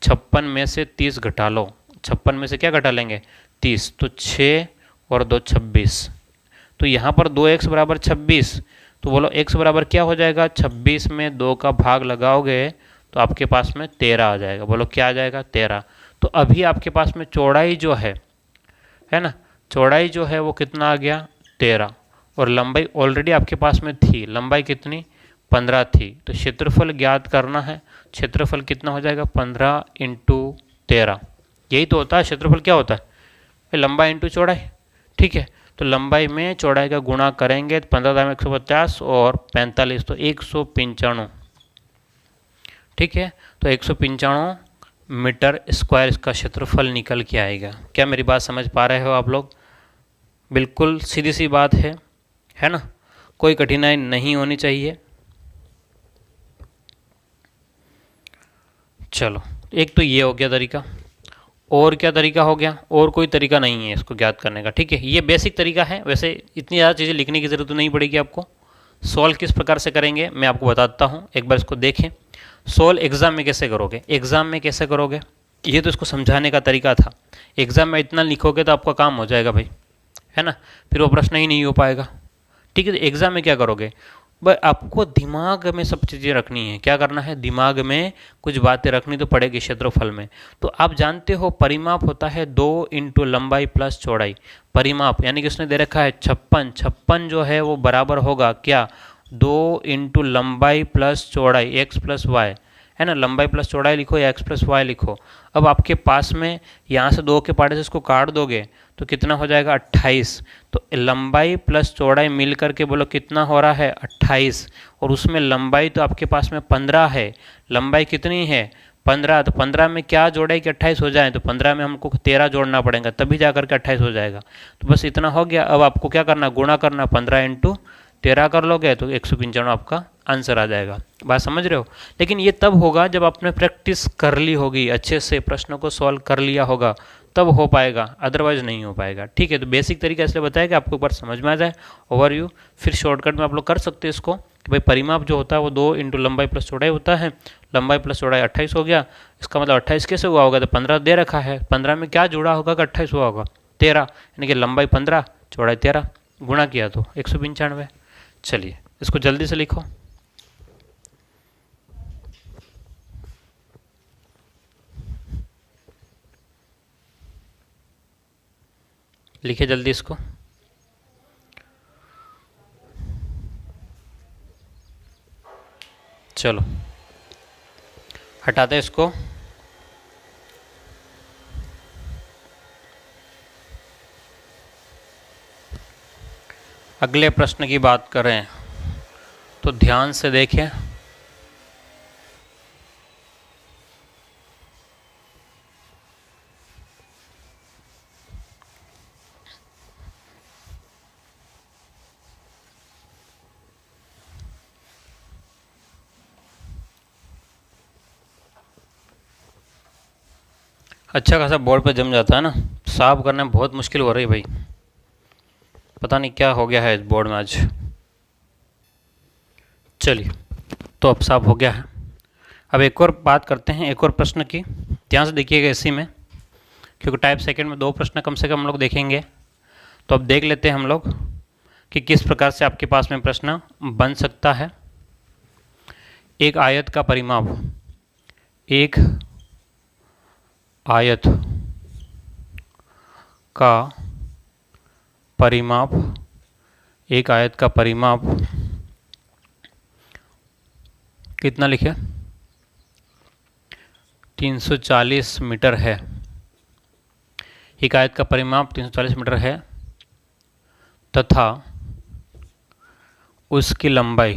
56 में से 30 घटा लो। 56 में से क्या घटा लेंगे? 30, तो 6 और 2 26। तो यहाँ पर 2x बराबर 26, तो बोलो x बराबर क्या हो जाएगा? 26 में 2 का भाग लगाओगे तो आपके पास में 13 आ जाएगा। बोलो क्या आ जाएगा? 13। तो अभी आपके पास में चौड़ाई जो है ना, चौड़ाई जो है वो कितना आ गया? 13, और लंबाई ऑलरेडी आपके पास में थी। लंबाई कितनी? 15 थी। तो क्षेत्रफल ज्ञात करना है। क्षेत्रफल कितना हो जाएगा? 15 इंटू 13। यही तो होता है क्षेत्रफल। क्या होता है? लंबाई इंटू चौड़ाई। ठीक है, तो लंबाई में चौड़ाई का गुणा करेंगे तो 15 में 150 और 45, तो 195। ठीक है, तो 195 मीटर स्क्वायर इसका क्षेत्रफल निकल के आएगा। क्या मेरी बात समझ पा रहे हो आप लोग? बिल्कुल सीधी सी बात है ना? कोई कठिनाई नहीं होनी चाहिए। चलो, एक तो ये हो गया तरीका। और क्या तरीका हो गया? और कोई तरीका नहीं है इसको ज्ञात करने का। ठीक है, ये बेसिक तरीका है। वैसे इतनी ज़्यादा चीज़ें लिखने की ज़रूरत तो नहीं पड़ेगी आपको। सॉल्व किस प्रकार से करेंगे मैं आपको बताता हूँ, एक बार इसको देखें। सॉल्व एग्ज़ाम में कैसे करोगे? एग्ज़ाम में कैसे करोगे? ये तो इसको समझाने का तरीका था। एग्ज़ाम में इतना लिखोगे तो आपका काम हो जाएगा भाई, है ना? फिर वो प्रश्न ही नहीं हो पाएगा। ठीक है, तो एग्ज़ाम में क्या करोगे? बस आपको दिमाग में सब चीज़ें रखनी है। क्या करना है? दिमाग में कुछ बातें रखनी तो पड़ेगी क्षेत्रफल में। तो आप जानते हो परिमाप होता है 2 इंटू लंबाई प्लस चौड़ाई। परिमाप यानी कि उसने दे रखा है 56। 56 जो है वो बराबर होगा क्या? 2 इंटू लंबाई प्लस चौड़ाई, एक्स प्लस वाई, है ना? लंबाई प्लस चौड़ाई लिखो या एक्स प्लस वाई लिखो। अब आपके पास में यहाँ से 2 के पार्ट से इसको काट दोगे तो कितना हो जाएगा? 28। तो लंबाई प्लस चौड़ाई मिल करके बोलो कितना हो रहा है? 28। और उसमें लंबाई तो आपके पास में 15 है। लंबाई कितनी है? 15। तो 15 में क्या जोड़े कि 28 हो जाए? तो 15 में हमको 13 जोड़ना पड़ेगा, तभी जा करके 28 हो जाएगा। तो बस इतना हो गया। अब आपको क्या करना? गुणा करना। 15 इंटू 13 कर लोगे तो 195 आपका आंसर आ जाएगा। बात समझ रहे हो? लेकिन ये तब होगा जब आपने प्रैक्टिस कर ली होगी, अच्छे से प्रश्नों को सॉल्व कर लिया होगा, तब हो पाएगा, अदरवाइज नहीं हो पाएगा। ठीक है, तो बेसिक तरीका इसलिए बताया कि आपको एक बार समझ में आ जाए, ओवरव्यू। फिर शॉर्टकट में आप लोग कर सकते हैं इसको कि भाई परिमाप जो होता है वो 2 इंटू लंबाई प्लस चौड़ाई होता है। लंबाई प्लस चौड़ाई 28 हो गया। इसका मतलब 28 कैसे हुआ होगा? तो 15 दे रखा है, 15 में क्या जुड़ा होगा कि 28 हुआ होगा? 13, यानी कि लंबाई 15 चौड़ाई 13, गुणा किया तो 195। चलिए इसको जल्दी से लिखो। लिखे जल्दी इसको। चलो हटाते इसको। अगले प्रश्न की बात करें तो ध्यान से देखें। अच्छा खासा बोर्ड पे जम जाता है ना, साफ करने में बहुत मुश्किल हो रही है भाई। पता नहीं क्या हो गया है इस बोर्ड में आज। चलिए, तो अब साफ हो गया है। अब एक और बात करते हैं, एक और प्रश्न की। ध्यान से देखिएगा इसी में, क्योंकि टाइप सेकंड में 2 प्रश्न कम से कम हम लोग देखेंगे। तो अब देख लेते हैं हम लोग कि किस प्रकार से आपके पास में प्रश्न बन सकता है। एक आयत का परिमाप, एक आयत का परिमाप, एक आयत का परिमाप कितना लिखे, 340 मीटर है। एक आयत का परिमाप 340 मीटर है तथा उसकी लंबाई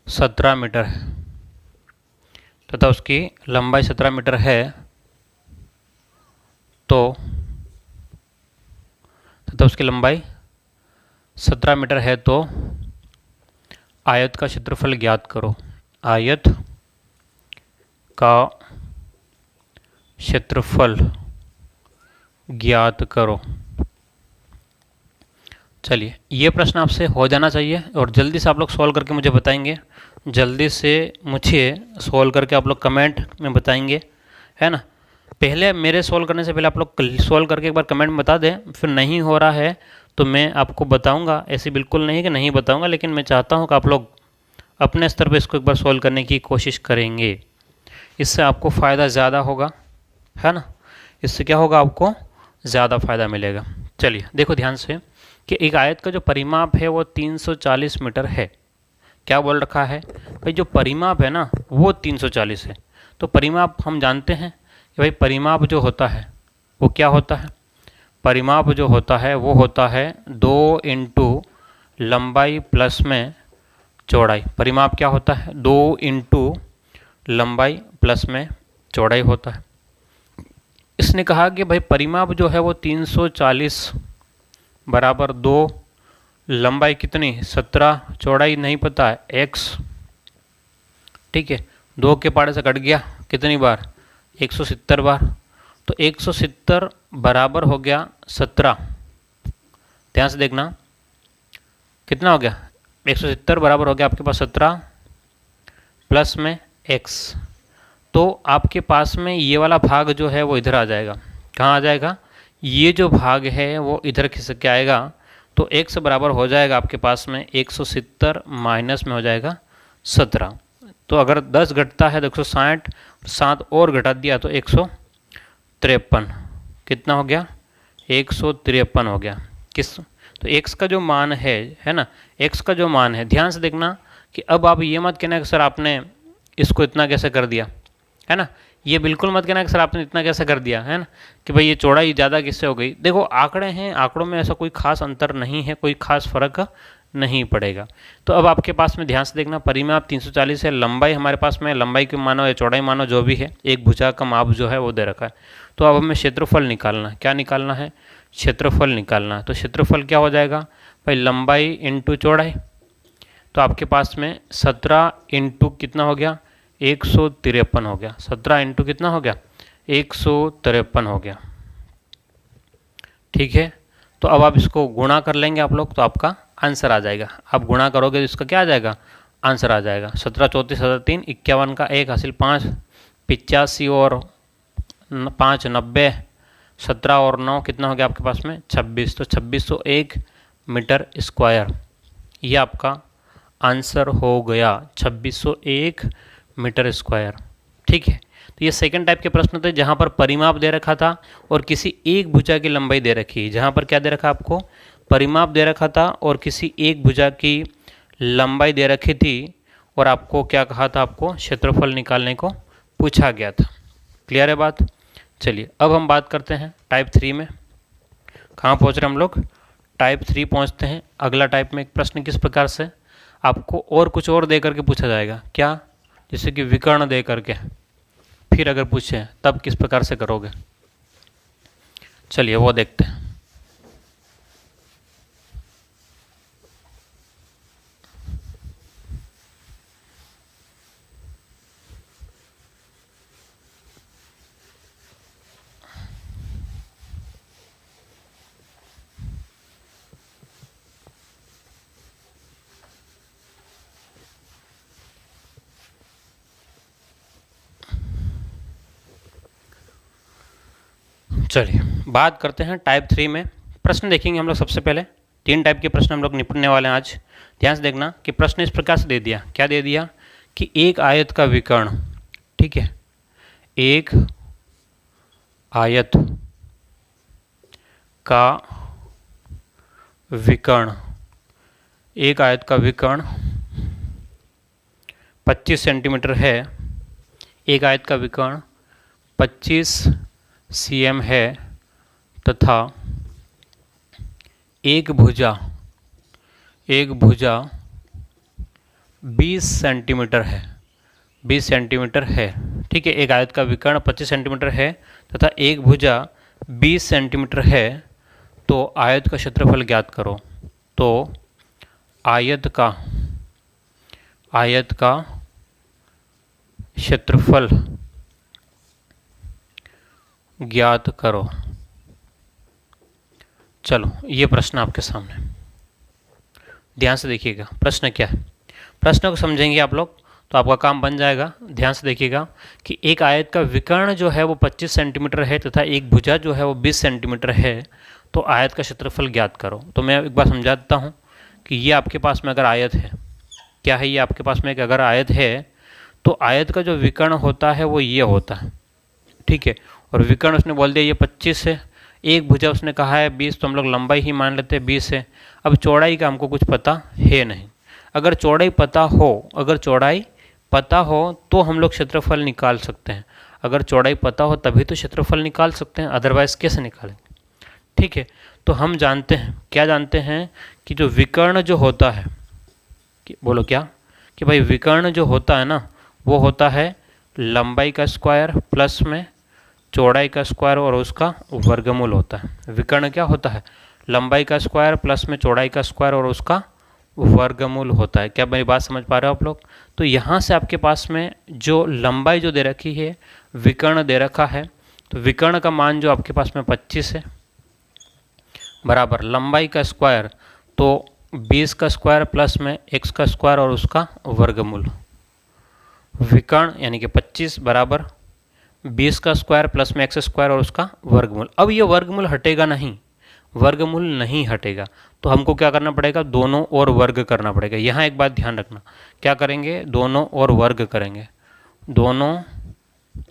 17 मीटर है, तथा उसकी लंबाई 17 मीटर है तो तथा उसकी लंबाई 17 मीटर है तो आयत का क्षेत्रफल ज्ञात करो। आयत का क्षेत्रफल ज्ञात करो। चलिए, ये प्रश्न आपसे हो जाना चाहिए और जल्दी से आप लोग सॉल्व करके मुझे बताएंगे। जल्दी से मुझे सॉल्व करके आप लोग कमेंट में बताएंगे, है ना। पहले मेरे सॉल्व करने से पहले आप लोग सॉल्व करके एक बार कमेंट में बता दें, फिर नहीं हो रहा है तो मैं आपको बताऊंगा। ऐसी बिल्कुल नहीं कि नहीं बताऊंगा, लेकिन मैं चाहता हूं कि आप लोग अपने स्तर पर इसको एक बार सॉल्व करने की कोशिश करेंगे। इससे आपको फ़ायदा ज़्यादा होगा, है ना। इससे क्या होगा, आपको ज़्यादा फ़ायदा मिलेगा। चलिए देखो ध्यान से कि एक आयत का जो परिमाप है वो 340 मीटर है। क्या बोल रखा है भाई, जो परिमाप है ना वो 340 है। तो परिमाप हम जानते हैं कि भाई परिमाप जो होता है वो क्या होता है, परिमाप जो होता है वो होता है 2 इंटू लंबाई प्लस में चौड़ाई। परिमाप क्या होता है, 2 इंटू लंबाई प्लस में चौड़ाई होता है। इसने कहा कि भाई परिमाप जो है वो 340 बराबर 2, लंबाई कितनी 17, चौड़ाई नहीं पता है x, ठीक है। 2 के पाड़े से कट गया कितनी बार, 170 बार। तो 170 बराबर हो गया 17। ध्यान से देखना कितना हो गया, 170 बराबर हो गया आपके पास 17 प्लस में x। तो आपके पास में ये वाला भाग जो है वो इधर आ जाएगा। कहाँ आ जाएगा, ये जो भाग है वो इधर खिसक के आएगा। तो x बराबर हो जाएगा आपके पास में 170 माइनस में हो जाएगा 17। तो अगर 10 घटता है तो 160, 7 और घटा दिया तो 153। कितना हो गया, 153 हो गया। किस, तो x का जो मान है ना, x का जो मान है, ध्यान से देखना कि अब आप ये मत कहना कि सर आपने इसको इतना कैसे कर दिया, है ना। ये बिल्कुल मत कहना कि सर आपने इतना कैसे कर दिया, है ना, कि भाई ये चौड़ाई ज़्यादा किससे हो गई। देखो आंकड़े हैं, आंकड़ों में ऐसा कोई खास अंतर नहीं है, कोई खास फर्क नहीं पड़ेगा। तो अब आपके पास में ध्यान से देखना, परिमाप 340 है, लंबाई हमारे पास में, लंबाई की मानो या चौड़ाई मानो जो भी है, एक भुजा का माप जो है वो दे रखा है। तो अब हमें क्षेत्रफल निकालना है। क्या निकालना है, क्षेत्रफल निकालना है। तो क्षेत्रफल क्या हो जाएगा भाई, लंबाई इंटू चौड़ाई। तो आपके पास में 17 इंटू कितना हो गया, 153 हो गया। 17 इंटू कितना हो गया, 153 हो गया, ठीक है। तो अब आप इसको गुणा कर लेंगे आप लोग तो आपका आंसर आ जाएगा। आप गुणा करोगे तो इसका क्या आ जाएगा, आंसर आ जाएगा। 17 34 3 51 का 1 हासिल 5, 85 और 5 90, 17 और 9 कितना हो गया आपके पास में 26। तो 2601 मीटर स्क्वायर, ये आपका आंसर हो गया 2601 मीटर स्क्वायर, ठीक है। तो ये सेकंड टाइप के प्रश्न थे जहाँ पर परिमाप दे रखा था और किसी एक भुजा की लंबाई दे रखी है। जहाँ पर क्या दे रखा आपको, परिमाप दे रखा था और किसी एक भुजा की लंबाई दे रखी थी और आपको क्या कहा था, आपको क्षेत्रफल निकालने को पूछा गया था। क्लियर है बात। चलिए अब हम बात करते हैं टाइप 3 में। कहाँ पहुँच रहे हम लोग, टाइप 3 पहुँचते हैं। अगला टाइप में एक प्रश्न किस प्रकार से आपको और कुछ और दे करके पूछा जाएगा, क्या, जैसे कि विकर्ण दे करके, फिर अगर पूछे तब किस प्रकार से करोगे। चलिए वो देखते हैं। चलिए बात करते हैं टाइप 3 में। प्रश्न देखेंगे हम लोग। सबसे पहले 3 टाइप के प्रश्न हम लोग निपटने वाले हैं आज। ध्यान से देखना कि प्रश्न इस प्रकार से दे दिया। क्या दे दिया कि एक आयत का विकर्ण, ठीक है, एक आयत का विकर्ण, एक आयत का विकर्ण 25 सेंटीमीटर है। एक आयत का विकर्ण 25 cm है तथा एक भुजा 20 सेंटीमीटर है। 20 सेंटीमीटर है, ठीक है। एक आयत का विकर्ण 25 सेंटीमीटर है तथा एक भुजा 20 सेंटीमीटर है। तो आयत का क्षेत्रफल ज्ञात करो। तो आयत का क्षेत्रफल ज्ञात करो। चलो ये प्रश्न आपके सामने, ध्यान से देखिएगा प्रश्न क्या है। प्रश्न को समझेंगे आप लोग तो आपका काम बन जाएगा। ध्यान से देखिएगा कि एक आयत का विकर्ण जो है वो 25 सेंटीमीटर है तथा एक भुजा जो है वो 20 सेंटीमीटर है। तो आयत का क्षेत्रफल ज्ञात करो। तो मैं एक बार समझा देता हूँ कि ये आपके पास में अगर आयत है, क्या है, ये आपके पास में एक अगर आयत है तो आयत का जो विकर्ण होता है वो ये होता है, ठीक है। और विकर्ण उसने बोल दिया ये 25 है, एक भुजा उसने कहा है 20, तो हम लोग लंबाई ही मान लेते हैं 20 है। अब चौड़ाई का हमको कुछ पता है नहीं। अगर चौड़ाई पता हो तो हम लोग क्षेत्रफल निकाल सकते हैं। अगर चौड़ाई पता हो तभी तो क्षेत्रफल निकाल सकते हैं, अदरवाइज़ कैसे निकालेंगे, ठीक है। तो हम जानते हैं, क्या जानते हैं कि जो विकर्ण जो होता है, कि बोलो क्या, कि भाई विकर्ण जो होता है ना वो होता है लंबाई का स्क्वायर प्लस में चौड़ाई का स्क्वायर और उसका वर्गमूल होता है। विकर्ण क्या होता है, लंबाई का स्क्वायर प्लस में चौड़ाई का स्क्वायर और उसका वर्गमूल होता है। क्या मेरी बात समझ पा रहे हो आप लोग? तो यहाँ से आपके पास में जो लंबाई जो दे रखी है, विकर्ण दे रखा है, तो विकर्ण का मान जो आपके पास में 25 है बराबर लंबाई का स्क्वायर तो 20 का स्क्वायर प्लस में x का स्क्वायर और उसका वर्गमूल। विकर्ण यानी कि 25 बराबर 20 का स्क्वायर प्लस में x स्क्वायर और उसका वर्गमूल। अब ये वर्गमूल हटेगा नहीं, वर्गमूल नहीं हटेगा, तो हमको क्या करना पड़ेगा, दोनों ओर वर्ग करना पड़ेगा। यहाँ एक बात ध्यान रखना, क्या करेंगे, दोनों ओर वर्ग करेंगे, दोनों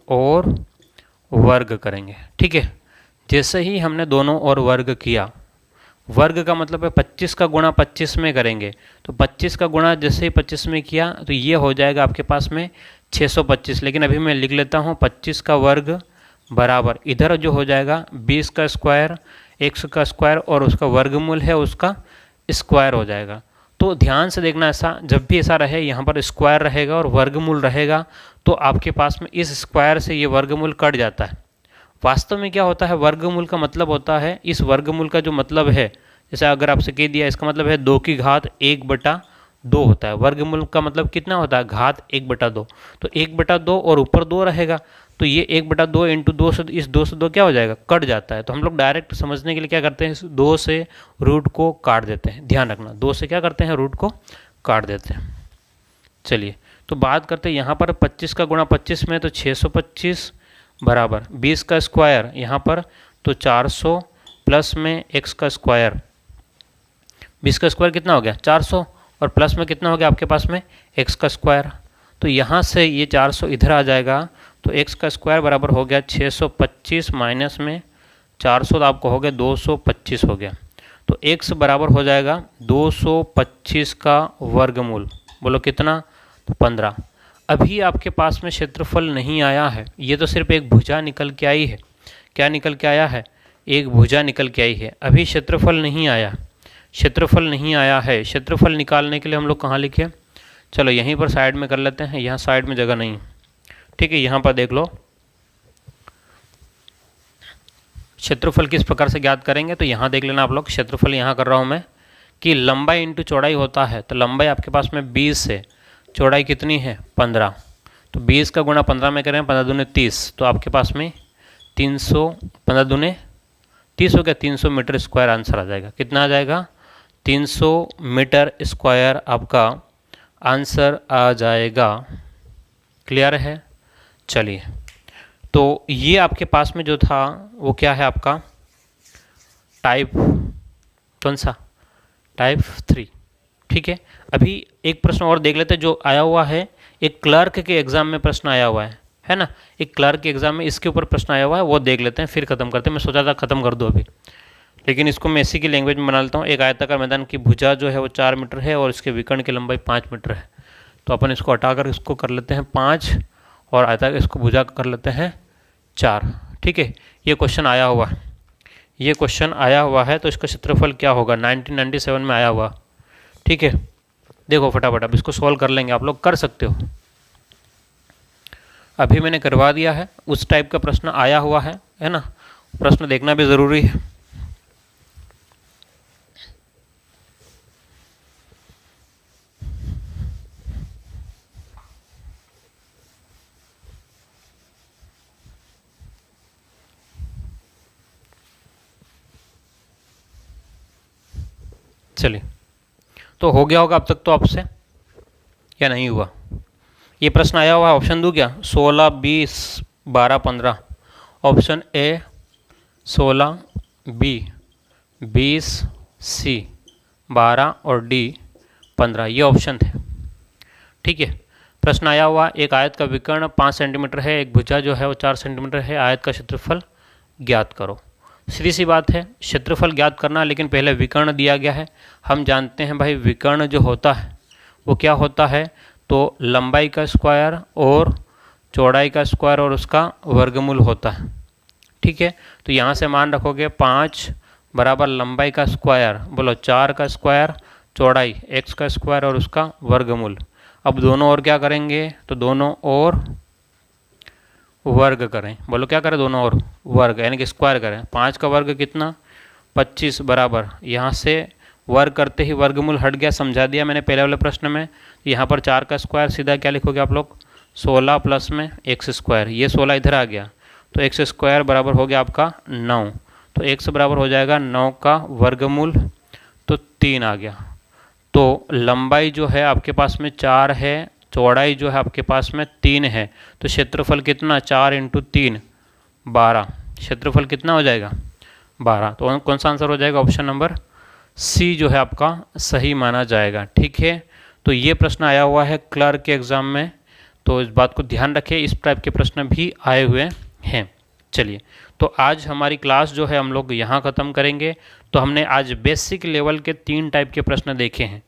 ओर वर्ग करेंगे, ठीक है। जैसे ही हमने दोनों ओर वर्ग किया, वर्ग का मतलब है 25 का गुणा 25 में करेंगे, तो 25 का गुणा जैसे ही 25 में किया तो ये हो जाएगा आपके पास में 625। लेकिन अभी मैं लिख लेता हूँ 25 का वर्ग बराबर इधर जो हो जाएगा 20 का स्क्वायर, x का स्क्वायर और उसका वर्गमूल है उसका स्क्वायर हो जाएगा। तो ध्यान से देखना, ऐसा जब भी ऐसा रहे, यहाँ पर स्क्वायर रहेगा और वर्गमूल रहेगा, तो आपके पास में इस स्क्वायर से ये वर्गमूल कट जाता है। वास्तव में क्या होता है, वर्गमूल का मतलब होता है, इस वर्गमूल का जो मतलब है, जैसे अगर आपसे कह दिया इसका मतलब है 2 की घात 1/2 होता है। वर्गमूल का मतलब कितना होता है, घात 1/2। तो 1/2 और ऊपर 2 रहेगा, तो ये 1/2 इंटू 2 से, इस 2 से 2 क्या हो जाएगा, कट जाता है। तो हम लोग डायरेक्ट समझने के लिए क्या करते हैं, 2 से रूट को काट देते हैं। ध्यान रखना, 2 से क्या करते हैं, रूट को काट देते हैं। चलिए तो बात करते हैं यहाँ पर 25 का गुणा 25 में, तो 625 बराबर 20 का स्क्वायर यहाँ पर तो 400 प्लस में x का स्क्वायर, 20 का स्क्वायर कितना हो गया 400 और प्लस में कितना हो गया आपके पास में x का स्क्वायर। तो यहाँ से ये 400 इधर आ जाएगा, तो x का स्क्वायर बराबर हो गया 625 माइनस में 400 तो आपको हो गया 225 हो गया। तो x बराबर हो जाएगा 225 का वर्गमूल। बोलो कितना, तो 15। अभी आपके पास में क्षेत्रफल नहीं आया है, ये तो सिर्फ एक भुजा निकल के आई है। क्या निकल के आया है, एक भुजा निकल के आई है, अभी क्षेत्रफल नहीं आया, क्षेत्रफल नहीं आया है। क्षेत्रफल निकालने के लिए हम लोग कहाँ लिखे, चलो यहीं पर साइड में कर लेते हैं, यहाँ साइड में जगह नहीं, ठीक है। यहाँ पर देख लो क्षेत्रफल किस प्रकार से ज्ञात करेंगे, तो यहाँ देख लेना आप लोग। क्षेत्रफल यहाँ कर रहा हूँ मैं कि लंबाई इंटू चौड़ाई होता है, तो लंबाई आपके पास में 20 है, चौड़ाई कितनी है 15, तो 20 का गुणा 15 में करें, 15 दूने 30, तो आपके पास में 300, 15 दूने 30 हो गया, 300 मीटर स्क्वायर आंसर आ जाएगा। कितना आ जाएगा, 300 मीटर स्क्वायर आपका आंसर आ जाएगा। क्लियर है? चलिए तो ये आपके पास में जो था वो क्या है आपका टाइप कौन सा, टाइप 3। ठीक है, अभी एक प्रश्न और देख लेते हैं जो आया हुआ है, एक क्लर्क के एग्ज़ाम में प्रश्न आया हुआ है ना, एक क्लर्क के एग्ज़ाम में इसके ऊपर प्रश्न आया हुआ है, वो देख लेते हैं फिर ख़त्म करते हैं। मैं सोचा था ख़त्म कर दूँ अभी, लेकिन इसको मैं इसी की लैंग्वेज में बना लेता हूँ। एक आयताकार मैदान की भुजा जो है वो 4 मीटर है और इसके विकर्ण की लंबाई 5 मीटर है। तो अपन इसको हटाकर इसको कर लेते हैं 5 और आयताकार इसको भुजा कर लेते हैं 4। ठीक है, ये क्वेश्चन आया हुआ है, ये क्वेश्चन आया हुआ है। तो इसका क्षेत्रफल क्या होगा, 1997 में आया हुआ। ठीक है, देखो फटाफट अब इसको सॉल्व कर लेंगे, आप लोग कर सकते हो। अभी मैंने करवा दिया है, उस टाइप का प्रश्न आया हुआ है ना, प्रश्न देखना भी ज़रूरी है। चलिए, तो हो गया होगा अब तक तो आपसे, या नहीं हुआ? ये प्रश्न आया हुआ है, ऑप्शन दूँ क्या? 16, 20, 12, 15। ऑप्शन ए 16, बी 20, सी 12 और डी 15, ये ऑप्शन थे। ठीक है, प्रश्न आया हुआ, एक आयत का विकर्ण 5 सेंटीमीटर है, एक भुजा जो है वो 4 सेंटीमीटर है, आयत का क्षेत्रफल ज्ञात करो। सीधी सी बात है, क्षेत्रफल ज्ञात करना, लेकिन पहले विकर्ण दिया गया है। हम जानते हैं भाई विकर्ण जो होता है वो क्या होता है, तो लंबाई का स्क्वायर और चौड़ाई का स्क्वायर और उसका वर्गमूल होता है। ठीक है, तो यहाँ से मान रखोगे 5 बराबर लंबाई का स्क्वायर, बोलो 4 का स्क्वायर, चौड़ाई x का स्क्वायर और उसका वर्गमूल। अब दोनों और क्या करेंगे, तो दोनों और वर्ग करें, बोलो क्या करें, दोनों और वर्ग यानी कि स्क्वायर करें। 5 का वर्ग कितना, 25 बराबर, यहाँ से वर्ग करते ही वर्गमूल हट गया, समझा दिया मैंने पहले वाले प्रश्न में। यहाँ पर 4 का स्क्वायर सीधा क्या लिखोगे आप लोग, 16 प्लस में x स्क्वायर, ये 16 इधर आ गया तो x स्क्वायर बराबर हो गया आपका 9, तो x बराबर हो जाएगा 9 का वर्गमूल, तो 3 आ गया। तो लंबाई जो है आपके पास में 4 है, चौड़ाई जो है आपके पास में 3 है, तो क्षेत्रफल कितना, 4 × 3 12, क्षेत्रफल कितना हो जाएगा 12। तो कौन सा आंसर हो जाएगा, ऑप्शन नंबर सी जो है आपका सही माना जाएगा। ठीक है, तो ये प्रश्न आया हुआ है क्लर्क के एग्ज़ाम में, तो इस बात को ध्यान रखें, इस टाइप के प्रश्न भी आए हुए हैं। चलिए, तो आज हमारी क्लास जो है हम लोग यहाँ ख़त्म करेंगे। तो हमने आज बेसिक लेवल के 3 टाइप के प्रश्न देखे हैं।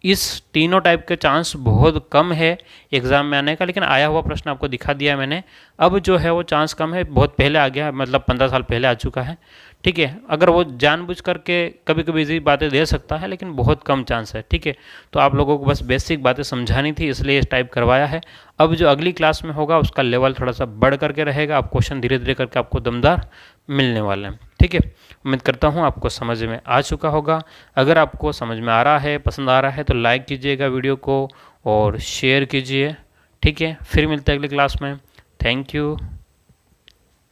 इस तीनों टाइप के चांस बहुत कम है एग्ज़ाम में आने का, लेकिन आया हुआ प्रश्न आपको दिखा दिया है मैंने। अब जो है वो चांस कम है, बहुत पहले आ गया, मतलब 15 साल पहले आ चुका है। ठीक है, अगर वो जानबूझ करके कभी कभी इजी बातें दे सकता है, लेकिन बहुत कम चांस है। ठीक है, तो आप लोगों को बस बेसिक बातें समझानी थी, इसलिए इस टाइप करवाया है। अब जो अगली क्लास में होगा उसका लेवल थोड़ा सा बढ़ करके रहेगा, आप क्वेश्चन धीरे धीरे करके आपको दमदार मिलने वाले हैं। ठीक है, उम्मीद करता हूँ आपको समझ में आ चुका होगा। अगर आपको समझ में आ रहा है, पसंद आ रहा है, तो लाइक कीजिएगा वीडियो को और शेयर कीजिए। ठीक है, फिर मिलते हैं अगली क्लास में। Thank you.